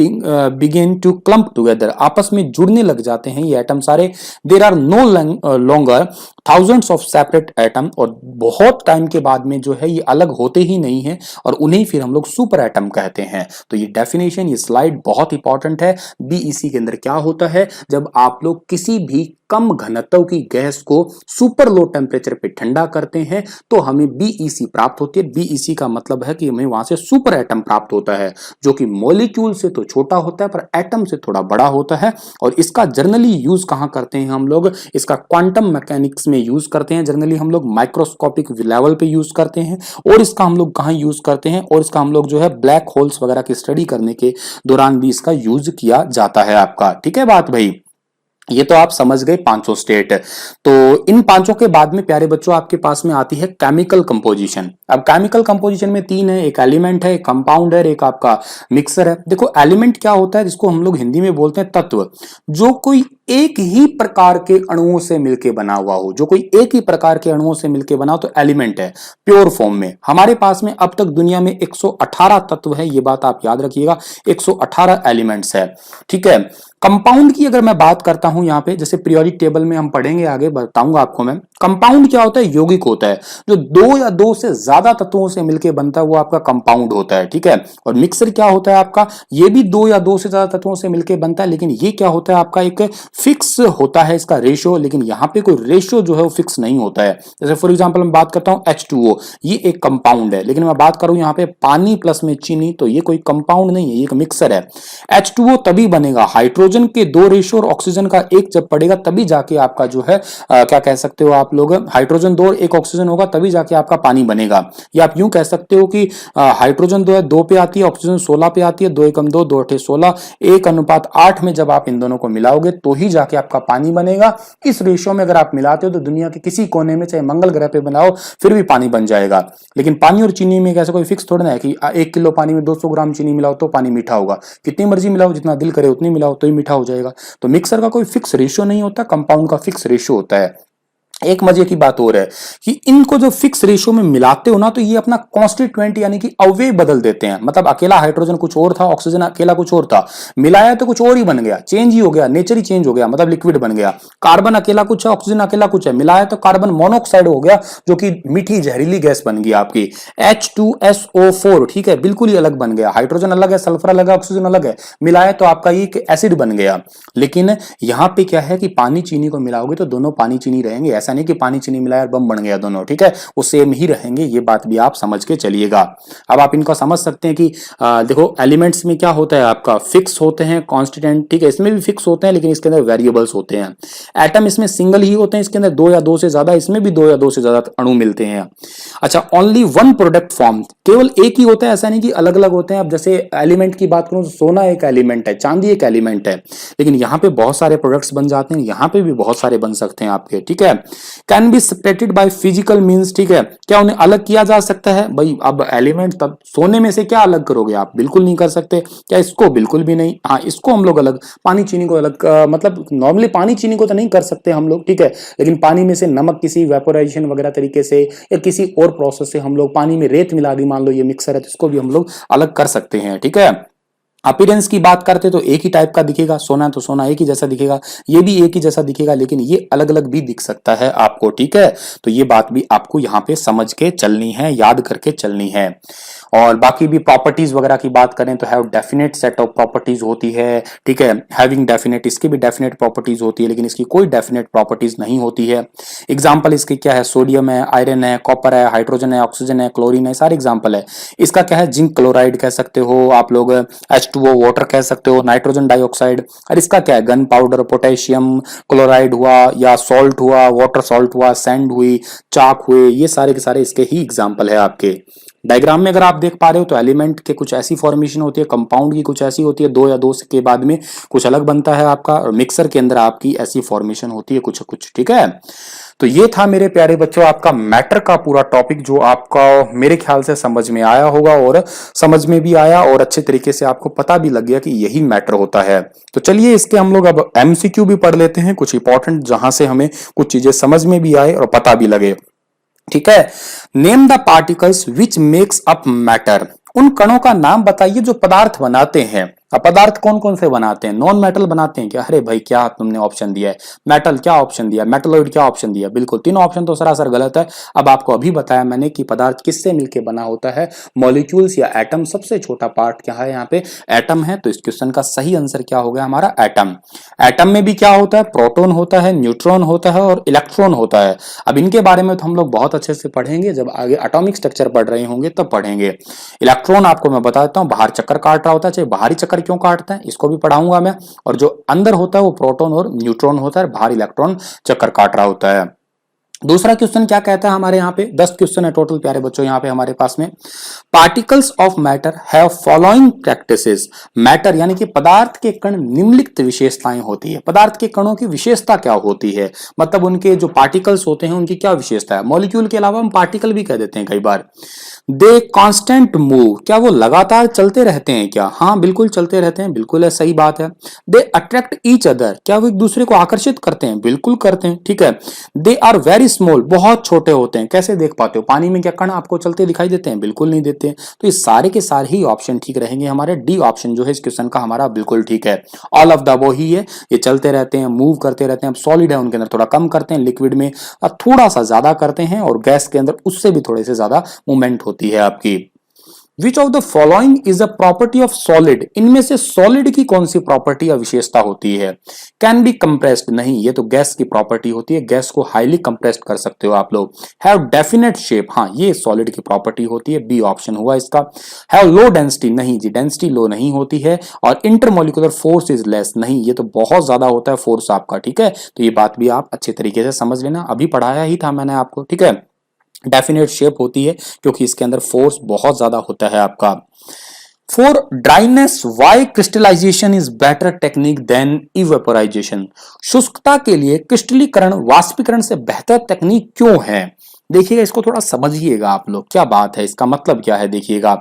begin to clump together, आपस में जुड़ने लग जाते हैं ये एटम सारे। There are no longer thousands of separate atom, और बहुत टाइम के बाद में जो है ये अलग होते ही नहीं है और उन्हें फिर हम लोग सुपर एटम कहते हैं। तो ये डेफिनेशन, ये स्लाइड बहुत इंपॉर्टेंट है। बीईसी के अंदर क्या होता है, जब आप लोग किसी भी कम घनत्व की गैस को सुपर लो टेम्परेचर पे ठंडा करते हैं तो हमें बीईसी प्राप्त होती है। बीईसी का मतलब है कि हमें वहां से सुपर एटम प्राप्त होता है जो कि मॉलिक्यूल से तो छोटा होता है पर एटम से थोड़ा बड़ा होता है। और इसका जर्नली यूज कहां करते हैं हम लोग, इसका क्वांटम मैकेनिक्स में यूज करते हैं। जनरली हम लोग माइक्रोस्कोपिक लेवल पे यूज करते हैं। और इसका हम लोग कहां यूज करते हैं, और इसका हम लोग जो है ब्लैक होल्स वगैरह की स्टडी करने के दौरान भी इसका यूज किया जाता है आपका, ठीक है बात भाई। ये तो आप समझ गए पांचों स्टेट। तो इन पांचों के बाद में प्यारे बच्चों आपके पास में आती है केमिकल कंपोजिशन। अब केमिकल कंपोजिशन में तीन है, एक एलिमेंट है, एक कंपाउंड है, एक आपका मिक्सर है। देखो एलिमेंट क्या होता है, जिसको हम लोग हिंदी में बोलते हैं तत्व, जो कोई एक ही प्रकार के अणुओं से मिलकर बना हुआ हो, जो कोई एक ही प्रकार के अणुओं से मिलकर बना हो तो एलिमेंट है प्योर फॉर्म में। हमारे पास में अब तक दुनिया में 118 तत्व है, ये बात आप याद रखिएगा, 118 एलिमेंट्स है, ठीक है। कंपाउंड की अगर मैं बात करता हूं यहां पे, जैसे पीरियोडिक टेबल में हम पढ़ेंगे, आगे बताऊंगा आपको मैं। कंपाउंड क्या होता है, यौगिक होता है, जो दो या दो से ज्यादा तत्वों से मिलकर बनता है वो आपका कंपाउंड होता है, ठीक है। और मिक्सर क्या होता है आपका, ये भी दो या दो से ज्यादा तत्वों से मिलकर बनता है, लेकिन ये क्या होता है आपका, एक फिक्स होता है इसका रेशियो, लेकिन यहां पे कोई रेशियो जो है वो फिक्स नहीं होता है। जैसे फॉर एग्जांपल मैं बात करता हूं H2O, ये एक कंपाउंड है, लेकिन मैं बात करूं यहां पे पानी प्लस में चीनी, तो ये कोई कंपाउंड नहीं है, ये एक मिक्सर है। H2O तभी बनेगा, हाइड्रोजन के दो रेशियो और ऑक्सीजन का एक जब पड़ेगा तभी जाके आपका जो है क्या कह सकते हो आप लोग, हाइड्रोजन दो और एक ऑक्सीजन होगा तभी जाके आपका पानी बनेगा। या आप यूं कह सकते हो कि हाइड्रोजन दो है 2 पे आती है, ऑक्सीजन 16 पे आती है, 2 एकम 2, 2 अठे 16, 1:8 में जब आप इन दोनों को मिलाओगे तो ही जाके आपका पानी बनेगा। इस रेशियो में अगर आप मिलाते हो तो दुनिया के किसी कोने में, चाहे मंगल ग्रह पे बनाओ, फिर भी पानी बन जाएगा। लेकिन पानी और चीनी में ऐसा कोई फिक्स थोड़ा ना है कि 1 किलो पानी में 200 ग्राम चीनी मिलाओ तो पानी मीठा होगा। कितनी मर्जी मिलाओ, जितना दिल करे उतनी मिलाओ तो ही मीठा हो जाएगा। तो मिक्सर का कोई फिक्स रेशियो नहीं होता, कंपाउंड का फिक्स रेशियो होता है। एक मजे की बात और है कि इनको जो फिक्स रेशियो में मिलाते हो ना तो ये अपना कॉन्स्टिट्यूएंट यानी कि अवयव बदल देते हैं। मतलब अकेला हाइड्रोजन कुछ और था, ऑक्सीजन अकेला कुछ और था, मिलाया तो कुछ और ही बन गया, चेंज ही हो गया, नेचर ही चेंज हो गया, मतलब लिक्विड बन गया। कार्बन अकेला कुछ है, ऑक्सीजन अकेला कुछ है, मिलाया तो कार्बन मोनोऑक्साइड हो गया, जो कि मीठी जहरीली गैस बन गई आपकी H2SO4, ठीक है, बिल्कुल ही अलग बन गया। हाइड्रोजन अलग है, सल्फर अलग है, ऑक्सीजन अलग है, मिलाया तो आपका ये एसिड बन गया। लेकिन यहां पे क्या है कि पानी चीनी को मिलाओगे तो दोनों पानी चीनी रहेंगे, ऐसा नहीं कि पानी चीनी मिलाया और बम बन गया दोनों, ठीक है, वो सेम ही रहेंगे। ये बात भी आप समझ के चलिएगा। अब आप इनको समझ सकते हैं कि देखो एलिमेंट्स में क्या होता है आपका, फिक्स होते हैं कांस्टेंट, ठीक है, इसमें भी फिक्स होते हैं लेकिन इसके अंदर वेरिएबल्स होते हैं। एटम इसमें सिंगल ही होते हैं, इसके अंदर दो या दो से ज्यादा, इसमें भी दो या दो से ज्यादा अणु मिलते हैं। अच्छा, ओनली वन प्रोडक्ट फॉर्म, केवल एक ही होता है, ऐसा नहीं कि अलग अलग होते हैं। अब जैसे एलिमेंट की बात करूं तो सोना एक एलिमेंट है, चांदी एक एलिमेंट है, लेकिन यहां पे बहुत सारे प्रोडक्ट्स बन जाते हैं, यहां पे भी बहुत सारे बन सकते हैं आपके, ठीक है। Can be separated by physical means, ठीक है, क्या उन्हें अलग किया जा सकता है भाई। अब एलिमेंट तब सोने में से क्या अलग करोगे आप, बिल्कुल नहीं कर सकते। क्या इसको, बिल्कुल भी नहीं। हाँ, इसको हम लोग अलग, पानी चीनी को अलग, मतलब नॉर्मली पानी चीनी को तो नहीं कर सकते हम लोग, ठीक है, लेकिन पानी में से नमक किसी वेपोराइजेशन वगैरह तरीके से या किसी और प्रोसेस से हम लोग पानी में रेत मिला दी, मान लो ये मिक्सर है, तो इसको भी हम लोग अलग कर सकते हैं, ठीक है। अपीयरेंस की बात करते तो एक ही टाइप का दिखेगा, सोना तो सोना एक ही जैसा दिखेगा, ये भी एक ही जैसा दिखेगा, लेकिन ये अलग अलग भी दिख सकता है आपको, ठीक है। तो ये बात भी आपको यहाँ पे समझ के चलनी है, याद करके चलनी है। और बाकी भी प्रॉपर्टीज वगैरह की बात करें तो have definite set of properties होती है, ठीक है। हैविंग डेफिनेट, इसकी भी डेफिनेट प्रॉपर्टीज होती है, लेकिन इसकी कोई डेफिनेट प्रॉपर्टीज नहीं होती है। एग्जाम्पल इसके क्या है, सोडियम है, आयरन है, कॉपर है, हाइड्रोजन है, ऑक्सीजन है, क्लोरीन है, सारे एग्जाम्पल है। इसका क्या है, जिंक क्लोराइड कह सकते हो आप लोग, H2O वाटर कह सकते हो, नाइट्रोजन डाइऑक्साइड। और इसका क्या है, गन पाउडर, पोटेशियम क्लोराइड हुआ, या सॉल्ट हुआ, वाटर सॉल्ट हुआ, सैंड हुई, चाक हुए, ये सारे के सारे इसके ही एग्जाम्पल है आपके। डायग्राम में अगर आप देख पा रहे हो तो एलिमेंट के कुछ ऐसी फॉर्मेशन होती है, कंपाउंड की कुछ ऐसी होती है, दो या दो के बाद में कुछ अलग बनता है आपका, और मिक्सर के अंदर आपकी ऐसी फॉर्मेशन होती है कुछ कुछ, ठीक है। तो ये था मेरे प्यारे बच्चों आपका मैटर का पूरा टॉपिक, जो आपका मेरे ख्याल से समझ में आया होगा, और समझ में भी आया, और अच्छे तरीके से आपको पता भी लग गया कि यही मैटर होता है। तो चलिए इसके हम लोग अब एमसीक्यू भी पढ़ लेते हैं, कुछ इंपॉर्टेंट, जहां से हमें कुछ चीजें समझ में भी आए और पता भी लगे, ठीक है। Name the particles which makes up matter, उन कणों का नाम बताइए जो पदार्थ बनाते हैं। अब पदार्थ कौन कौन से बनाते हैं, नॉन मेटल बनाते हैं क्या, अरे भाई क्या तुमने ऑप्शन दिया है, मेटल क्या ऑप्शन दिया, मेटलॉइड क्या ऑप्शन दिया, बिल्कुल तीनों ऑप्शन तो सरासर गलत है। अब आपको अभी बताया मैंने कि पदार्थ किससे मिलकर बना होता है, मॉलिक्यूल्स या एटम, सबसे छोटा पार्ट क्या है यहाँ पे, एटम है। तो इस क्वेश्चन का सही आंसर क्या हो गया हमारा, एटम। एटम में भी क्या होता है, प्रोटॉन होता है, न्यूट्रॉन होता है और इलेक्ट्रॉन होता है। अब इनके बारे में तो हम लोग बहुत अच्छे से पढ़ेंगे, जब आगे एटॉमिक स्ट्रक्चर पढ़ रहे होंगे तब पढ़ेंगे। इलेक्ट्रॉन आपको मैं बता देता हूं, बाहर चक्कर काट रहा होता है, चाहे बाहरी चक्कर क्यों काटता है इसको भी पढ़ाऊंगा मैं। और जो अंदर होता है वो प्रोटॉन और न्यूट्रॉन होता है, बाहर इलेक्ट्रॉन चक्कर काट रहा होता है। दूसरा क्वेश्चन क्या कहता है हमारे यहाँ पे, 10 क्वेश्चन है टोटल प्यारे बच्चों यहाँ पे हमारे पास में। Particles of matter have following practices, matter यानी कि पदार्थ के कण निम्नलिखित विशेषताएं होती है। पदार्थ के कणों की विशेषता क्या होती है, मतलब उनके जो पार्टिकल्स होते हैं उनकी क्या विशेषता है। मॉलिक्यूल के अलावा हम पार्टिकल भी कह देते हैं कई बार। दे कांस्टेंट मूव, क्या वो लगातार चलते रहते हैं क्या, हाँ बिल्कुल चलते रहते हैं, बिल्कुल है, सही बात है। दे अट्रैक्ट ईच अदर, क्या वो एक दूसरे को आकर्षित करते हैं, बिल्कुल करते हैं, ठीक है। दे आर वेरी स्मॉल, बहुत छोटे होते हैं, कैसे देख पाते हो, पानी में क्या कण आपको चलते दिखाई देते हैं, बिल्कुल नहीं देते। तो ये सारे के सारे ही ऑप्शन ठीक रहेंगे हमारे, डी ऑप्शन जो है इस क्वेश्चन का हमारा बिल्कुल ठीक है। ऑल ऑफ द वो ही है, ये चलते रहते हैं, मूव करते रहते हैं। अब सॉलिड है उनके अंदर थोड़ा कम करते हैं, लिक्विड में थोड़ा सा ज्यादा करते हैं, और गैस के अंदर उससे भी थोड़े से ज्यादा मूवमेंट होती है आपकी। Which of the following is a property of solid, इनमें से सॉलिड की कौन सी प्रॉपर्टी या विशेषता होती है। कैन बी कंप्रेस्ड, नहीं ये तो गैस की प्रॉपर्टी होती है, गैस को हाईली कंप्रेस्ड कर सकते हो आप लोग। हैव डेफिनेट शेप, हाँ ये सॉलिड की प्रॉपर्टी होती है, बी ऑप्शन हुआ इसका। हैव लो डेंसिटी, नहीं जी डेंसिटी लो नहीं होती है। और इंटरमोलिकुलर फोर्स इज लेस, नहीं ये तो बहुत ज्यादा होता है फोर्स आपका, ठीक है। तो ये बात भी आप अच्छे तरीके से समझ लेना, अभी पढ़ाया ही था मैंने आपको, ठीक है। डेफिनेट शेप होती है क्योंकि इसके अंदर फोर्स बहुत ज्यादा होता है आपका। For dryness why crystallization is better technique than evaporization, शुष्कता के लिए क्रिस्टलीकरण वाष्पीकरण से बेहतर तकनीक क्यों है। देखिएगा इसको थोड़ा समझिएगा आप लोग, क्या बात है, इसका मतलब क्या है, देखिएगा।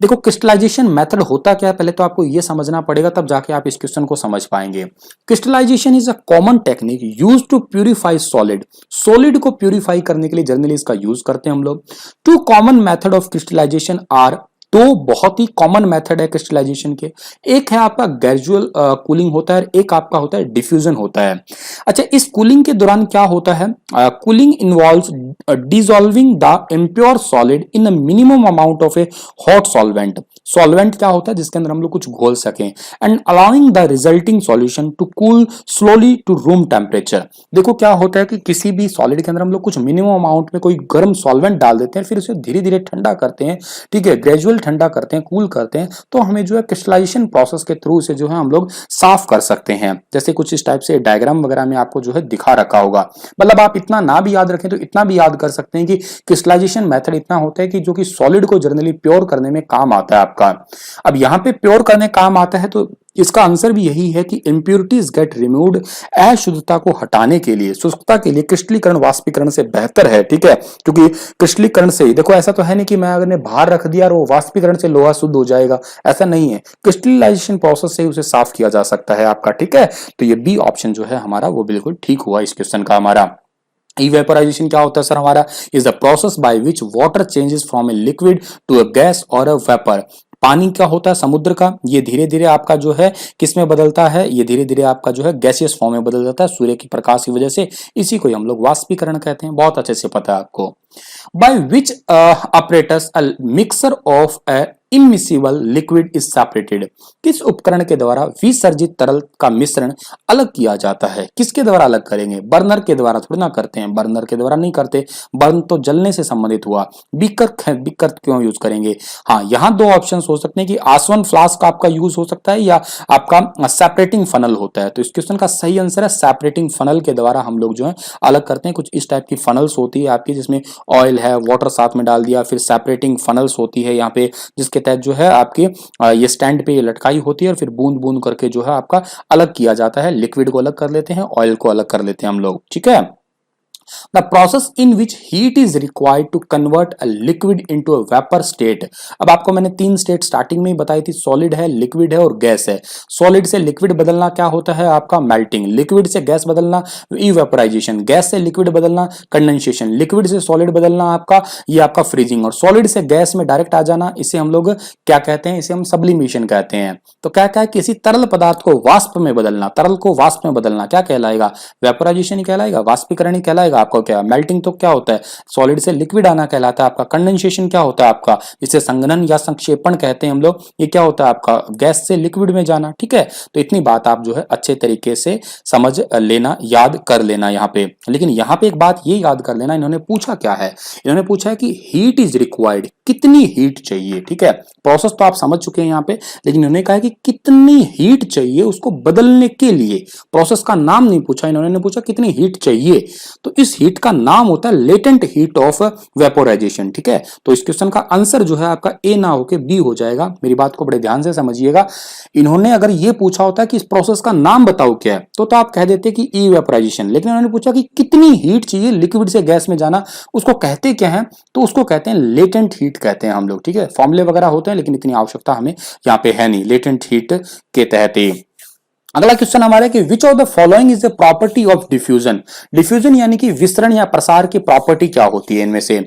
देखो क्रिस्टलाइजेशन मेथड होता क्या है, पहले तो आपको यह समझना पड़ेगा, तब जाके आप इस क्वेश्चन को समझ पाएंगे। Crystallisation is a common technique use to purify solid, solid को प्यूरिफाई करने के लिए जनरली इसका यूज करते हैं हम लोग। Two common method of crystallisation are, दो बहुत ही कॉमन मेथड है क्रिस्टलाइजेशन के, एक है आपका ग्रेजुअल कूलिंग होता है, एक आपका होता है डिफ्यूजन होता है। अच्छा इस कूलिंग के दौरान क्या होता है, cooling involves dissolving the impure solid in a minimum amount of A hot solvent, solvent क्या होता है जिसके अंदर हम लोग कुछ घोल सकें, and allowing the resulting solution to cool slowly to room temperature. देखो क्या होता है कि किसी भी सॉलिड के अंदर हम लोग कुछ मिनिमम अमाउंट में कोई गर्म सॉल्वेंट डाल देते हैं, फिर उसे धीरे धीरे ठंडा करते हैं, ठीक है, ग्रेजुअल ठंडा करते हैं, कूल करते हैं, तो हमें जो है क्रिस्टलाइजेशन प्रोसेस के थ्रू से जो है हम लोग साफ कर सकते हैं। जैसे कुछ इस टाइप से डायग्राम वगैरह में आपको जो है दिखा रखा होगा। मतलब आप इतना ना भी याद रखें तो इतना भी याद कर सकते हैं कि क्रिस्टलाइजेशन मेथड इतना होता है कि जो कि सॉलिड को जनरली प्योर करने में काम आता है आपका। अब यहाँ पे प्योर करने काम आता है तो इसका आंसर भी यही है कि इंप्योरिटीज गेट रिमूव्ड, अशुद्धता को हटाने के लिए, शुष्कता के लिए क्रिस्टलीकरण वाष्पीकरण से बेहतर है, ठीक है। क्योंकि क्रिस्टलीकरण से देखो ऐसा तो है नहीं कि मैं अगर बाहर रख दिया और वो वाष्पीकरण से लोहा शुद्ध हो जाएगा, ऐसा नहीं है। क्रिस्टलाइजेशन प्रोसेस से उसे साफ किया जा सकता है आपका, ठीक है। तो ये बी ऑप्शन जो है हमारा वो बिल्कुल ठीक हुआ इस क्वेश्चन का हमारा। इवेपोराइजेशन क्या होता है सर हमारा, is the process by which water changes from a liquid to a gas और अ वेपर। पानी क्या होता है समुद्र का, ये धीरे धीरे आपका जो है किस में बदलता है, ये धीरे धीरे आपका जो है गैसियस फॉर्म में बदल जाता है सूर्य की प्रकाश की वजह से। इसी को हम लोग वाष्पीकरण कहते हैं, बहुत अच्छे से पता है आपको। By which apparatus a mixture of a immiscible liquid is separated? किस उपकरण के द्वारा विसर्जित तरल का मिश्रण अलग किया जाता है? किसके द्वारा अलग करेंगे? बर्नर के द्वारा थोड़ी ना करते हैं, बर्नर के द्वारा नहीं करते, बर्न तो जलने से संबंधित हुआ। बीकर क्यों यूज करेंगे? हाँ, यहाँ दो ऑप्शंस हो सकते हैं कि आसवन फ्लास्क आपका यूज हो सकता है या आपका सेपरेटिंग फनल होता है। तो इस क्वेश्चन का सही आंसर है सेपरेटिंग फनल के द्वारा हम लोग जो है अलग करते हैं। कुछ इस टाइप की फनल्स होती है आपकी, जिसमें ऑयल है, वाटर साथ में डाल दिया, फिर सेपरेटिंग फनल्स होती है यहाँ पे, जिसके तहत जो है आपके ये स्टैंड पे ये लटकाई होती है और फिर बूंद बूंद करके जो है आपका अलग किया जाता है। लिक्विड को अलग कर लेते हैं, ऑयल को अलग कर लेते हैं हम लोग, ठीक है। The process in which heat is required to convert a liquid into a vapor state। अब आपको मैंने तीन स्टेट स्टार्टिंग में ही बताई थी, सॉलिड है, लिक्विड है और गैस है। सॉलिड से लिक्विड बदलना क्या होता है आपका मेल्टिंग, लिक्विड से गैस बदलना इवेपोराइजेशन, गैस से लिक्विड बदलना कंडेंसेशन, लिक्विड से सॉलिड बदलना आपका ये आपका फ्रीजिंग, और सॉलिड से गैस में डायरेक्ट आ जाना इसे हम लोग क्या कहते हैं, इसे हम सब्लिमेशन कहते हैं। तो क्या क्या है, किसी तरल पदार्थ को वाष्प में बदलना, तरल को वाष्प में बदलना क्या कहलाएगा, वेपोराइजेशन ही कहलाएगा, वाष्पीकरण ही कहलाएगा। आपको क्या मेल्टिंग तो क्या होता है, सॉलिड से लिक्विड आना कहलाता है आपका। कंडेंसेशन क्या होता है आपका, जिसे संघनन या संक्षेपण कहते हैं हम लोग, ये क्या होता है आपका गैस से लिक्विड में जाना, ठीक है। तो इतनी बात आप जो है अच्छे तरीके से समझ लेना, याद कर लेना यहाँ पे। लेकिन यहाँ पे एक बात ये याद कर लेना, इन्होंने पूछा क्या है, इन्होंने पूछा है कि हीट इज रिक्वायर्ड, कितनी हीट चाहिए, ठीक है। प्रोसेस तो आप समझ चुके हैं यहाँ पे, लेकिन इन्होंने कहा है कि कितनी हीट चाहिए उसको बदलने के लिए। प्रोसेस का नाम नहीं पूछा इन्होंने, पूछा कितनी हीट चाहिए। तो इस हीट का नाम होता है लेटेंट हीट ऑफ वेपोराइजेशन, ठीक है। तो इस क्वेश्चन का आंसर जो है आपका ए ना होके बी हो जाएगा। मेरी बात को बड़े ध्यान से समझिएगा। इन्होंने अगर ये पूछा होता है कि इस प्रोसेस का नाम बताओ क्या है, तो आप कह देते कि ई वेपोराइजेशन। लेकिन उन्होंने पूछा कि कितनी हीट चाहिए लिक्विड से गैस में जाना, उसको कहते क्या है, तो उसको कहते हैं लेटेंट हीट कहते हैं हम लोग, ठीक है। फॉर्मूले वगैरह होते हैं लेकिन इतनी आवश्यकता हमें यहाँ पे है नहीं, लेटेंट हीट के तहत ही। अगला क्वेश्चन हमारा कि which of the following is the property of diffusion. Diffusion यानी कि विस्तरण या प्रसार की प्रॉपर्टी क्या होती है इनमें से,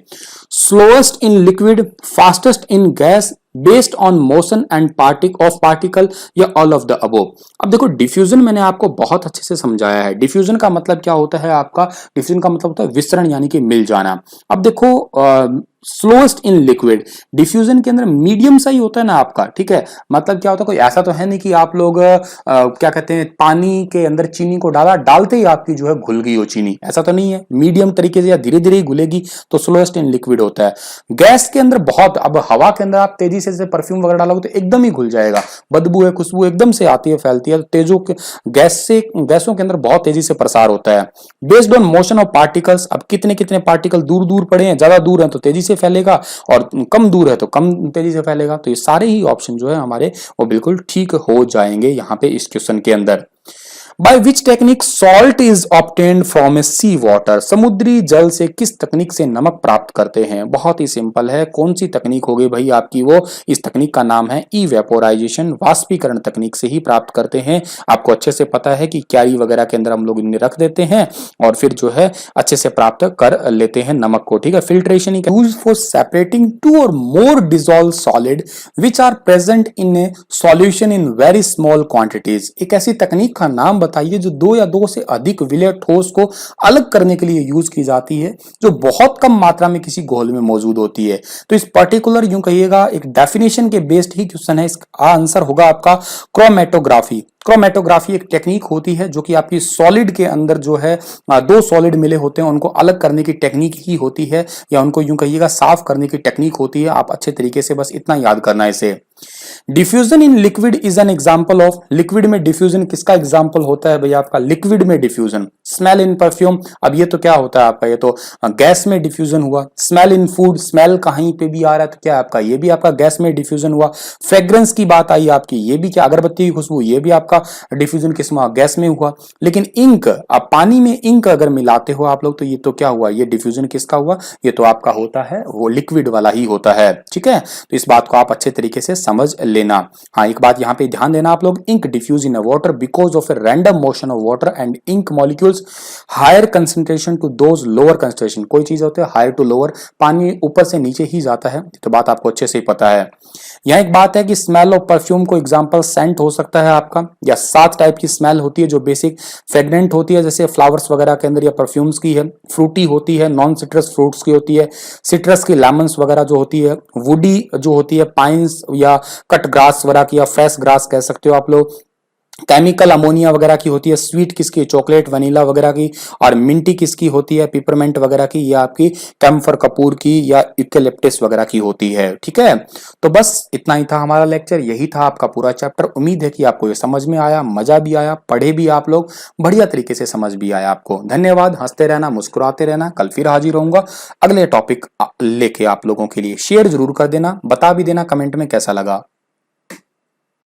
slowest in liquid, fastest in gas, based on motion and particle, या ऑल ऑफ द अबोव। अब देखो डिफ्यूजन मैंने आपको बहुत अच्छे से समझाया है। डिफ्यूजन का मतलब क्या होता है आपका, डिफ्यूजन का मतलब होता है विस्तरण यानी कि मिल जाना। अब देखो स्लोएस्ट इन लिक्विड, डिफ्यूजन के अंदर मीडियम सा ही होता है ना आपका, ठीक है। मतलब क्या होता है, कोई ऐसा तो है नहीं कि आप लोग क्या कहते हैं पानी के अंदर चीनी को डालते ही आपकी जो है घुल गई हो चीनी, ऐसा तो नहीं है। मीडियम तरीके से या धीरे धीरे ही घुलेगी, तो स्लोएस्ट इन लिक्विड होता है। गैस के अंदर बहुत, अब हवा के अंदर आप तेजी से परफ्यूम वगैरह डालोगे तो एकदम ही घुल जाएगा, बदबू है, खुशबू एकदम से आती है, फैलती है। तो गैसों के अंदर बहुत तेजी से प्रसार होता है। Based on motion of particles, अब कितने कितने पार्टिकल दूर दूर पड़े हैं, ज्यादा दूर है तो तेजी से फैलेगा और कम दूर है तो कम तेजी से फैलेगा। तो ये सारे ही ऑप्शन जो है हमारे वो बिल्कुल ठीक हो जाएंगे यहाँ पे इस क्वेश्चन के अंदर। By which technique salt is obtained from a sea water? समुद्री जल से किस तकनीक से नमक प्राप्त करते हैं? बहुत ही सिंपल है, कौन सी तकनीक होगी भाई आपकी वो, इस तकनीक का नाम है इवेपोराइजेशन, वाष्पीकरण तकनीक से ही प्राप्त करते हैं। आपको अच्छे से पता है कि क्यारी वगैरह के अंदर हम लोग इन्हें रख देते हैं और फिर जो है अच्छे से प्राप्त कर लेते हैं नमक को, ठीक है। Filtration use for separating two और more dissolve solid which are present in a solution in very small quantities. एक ऐसी तकनीक का नाम बताइए जो दो या दो से अधिक विलेय ठोस को अलग करने के लिए यूज की जाती है, जो बहुत कम मात्रा में किसी घोल में मौजूद होती है। तो इस पर्टिकुलर यूं कहिएगा एक डेफिनेशन के बेस्ड ही क्वेश्चन है। इसका आंसर होगा आपका क्रोमेटोग्राफी। क्रोमेटोग्राफी एक टेक्निक होती है जो कि आपकी सॉलिड के अंदर जो है दो सॉलिड मिले होते हैं, उनको अलग करने की टेक्निक ही होती है, या उनको यूं कहिएगा साफ करने की टेक्निक होती है। आप अच्छे तरीके से बस इतना याद करना है इसे। Diffusion in liquid is an example of, liquid में डिफ्यूजन किसका एग्जांपल होता है भैया आपका, लिक्विड में डिफ्यूजन। स्मेल इन परफ्यूम, अब ये तो क्या होता है आपका, ये तो गैस में डिफ्यूजन हुआ। स्मेल इन फूड, स्मेल कहीं पे भी आ रहा है तो क्या आपका, ये भी आपका गैस में डिफ्यूजन हुआ। फ्रेग्रेंस की बात आई आपकी, ये भी क्या, अगरबत्ती की खुशबू, ये भी आपका आपका डिफ्यूजन किस में, गैस में हुआ। लेकिन इंक, अब पानी में इंक अगर मिलाते हो आप लोग तो ये तो क्या हुआ, ये डिफ्यूजन किसका हुआ, ये तो आपका होता है वो लिक्विड वाला ही होता है। ठीक है, तो इस बात को आप अच्छे तरीके से समझ लेना। हाँ, एक बात यहाँ पे ध्यान देना आप लोग, ink diffuse in water because of a random motion of water and ink molecules higher concentration to those lower concentration. कोई चीज होती है हायर टू लोअर, पानी ऊपर से नीचे ही जाता है, तो बात आपको अच्छे से ही पता है। यहाँ एक बात है कि स्मेल ऑफ परफ्यूम को एग्जांपल सेंट हो सकता है आपका, या 7 टाइप की स्मेल होती है जो बेसिक फ्रेग्रेंट होती है, जैसे फ्लावर्स वगैरह के अंदर या परफ्यूम्स की है। फ्रूटी होती है, नॉन सिट्रस फ्रूट्स की होती है, सिट्रस की लेमन्स वगैरह जो होती है, वुडी जो होती है पाइन्स या कट ग्रास वगैरह की, या फ्रेश ग्रास कह सकते हो आप लोग। केमिकल अमोनिया वगैरह की होती है, स्वीट किसकी, चॉकलेट वनीला वगैरह की, और मिंटी किसकी होती है, पिपरमेंट वगैरह की, या आपकी कैम्फर कपूर की या यूकेलिप्टस वगैरह की होती है। ठीक है, तो बस इतना ही था हमारा लेक्चर, यही था आपका पूरा चैप्टर। उम्मीद है कि आपको ये समझ में आया, मजा भी आया, पढ़े भी आप लोग, बढ़िया तरीके से समझ भी आया आपको। धन्यवाद, हंसते रहना, मुस्कुराते रहना, कल फिर हाजिर रहूंगा अगले टॉपिक लेके आप लोगों के लिए। शेयर जरूर कर देना, बता भी देना कमेंट में कैसा लगा।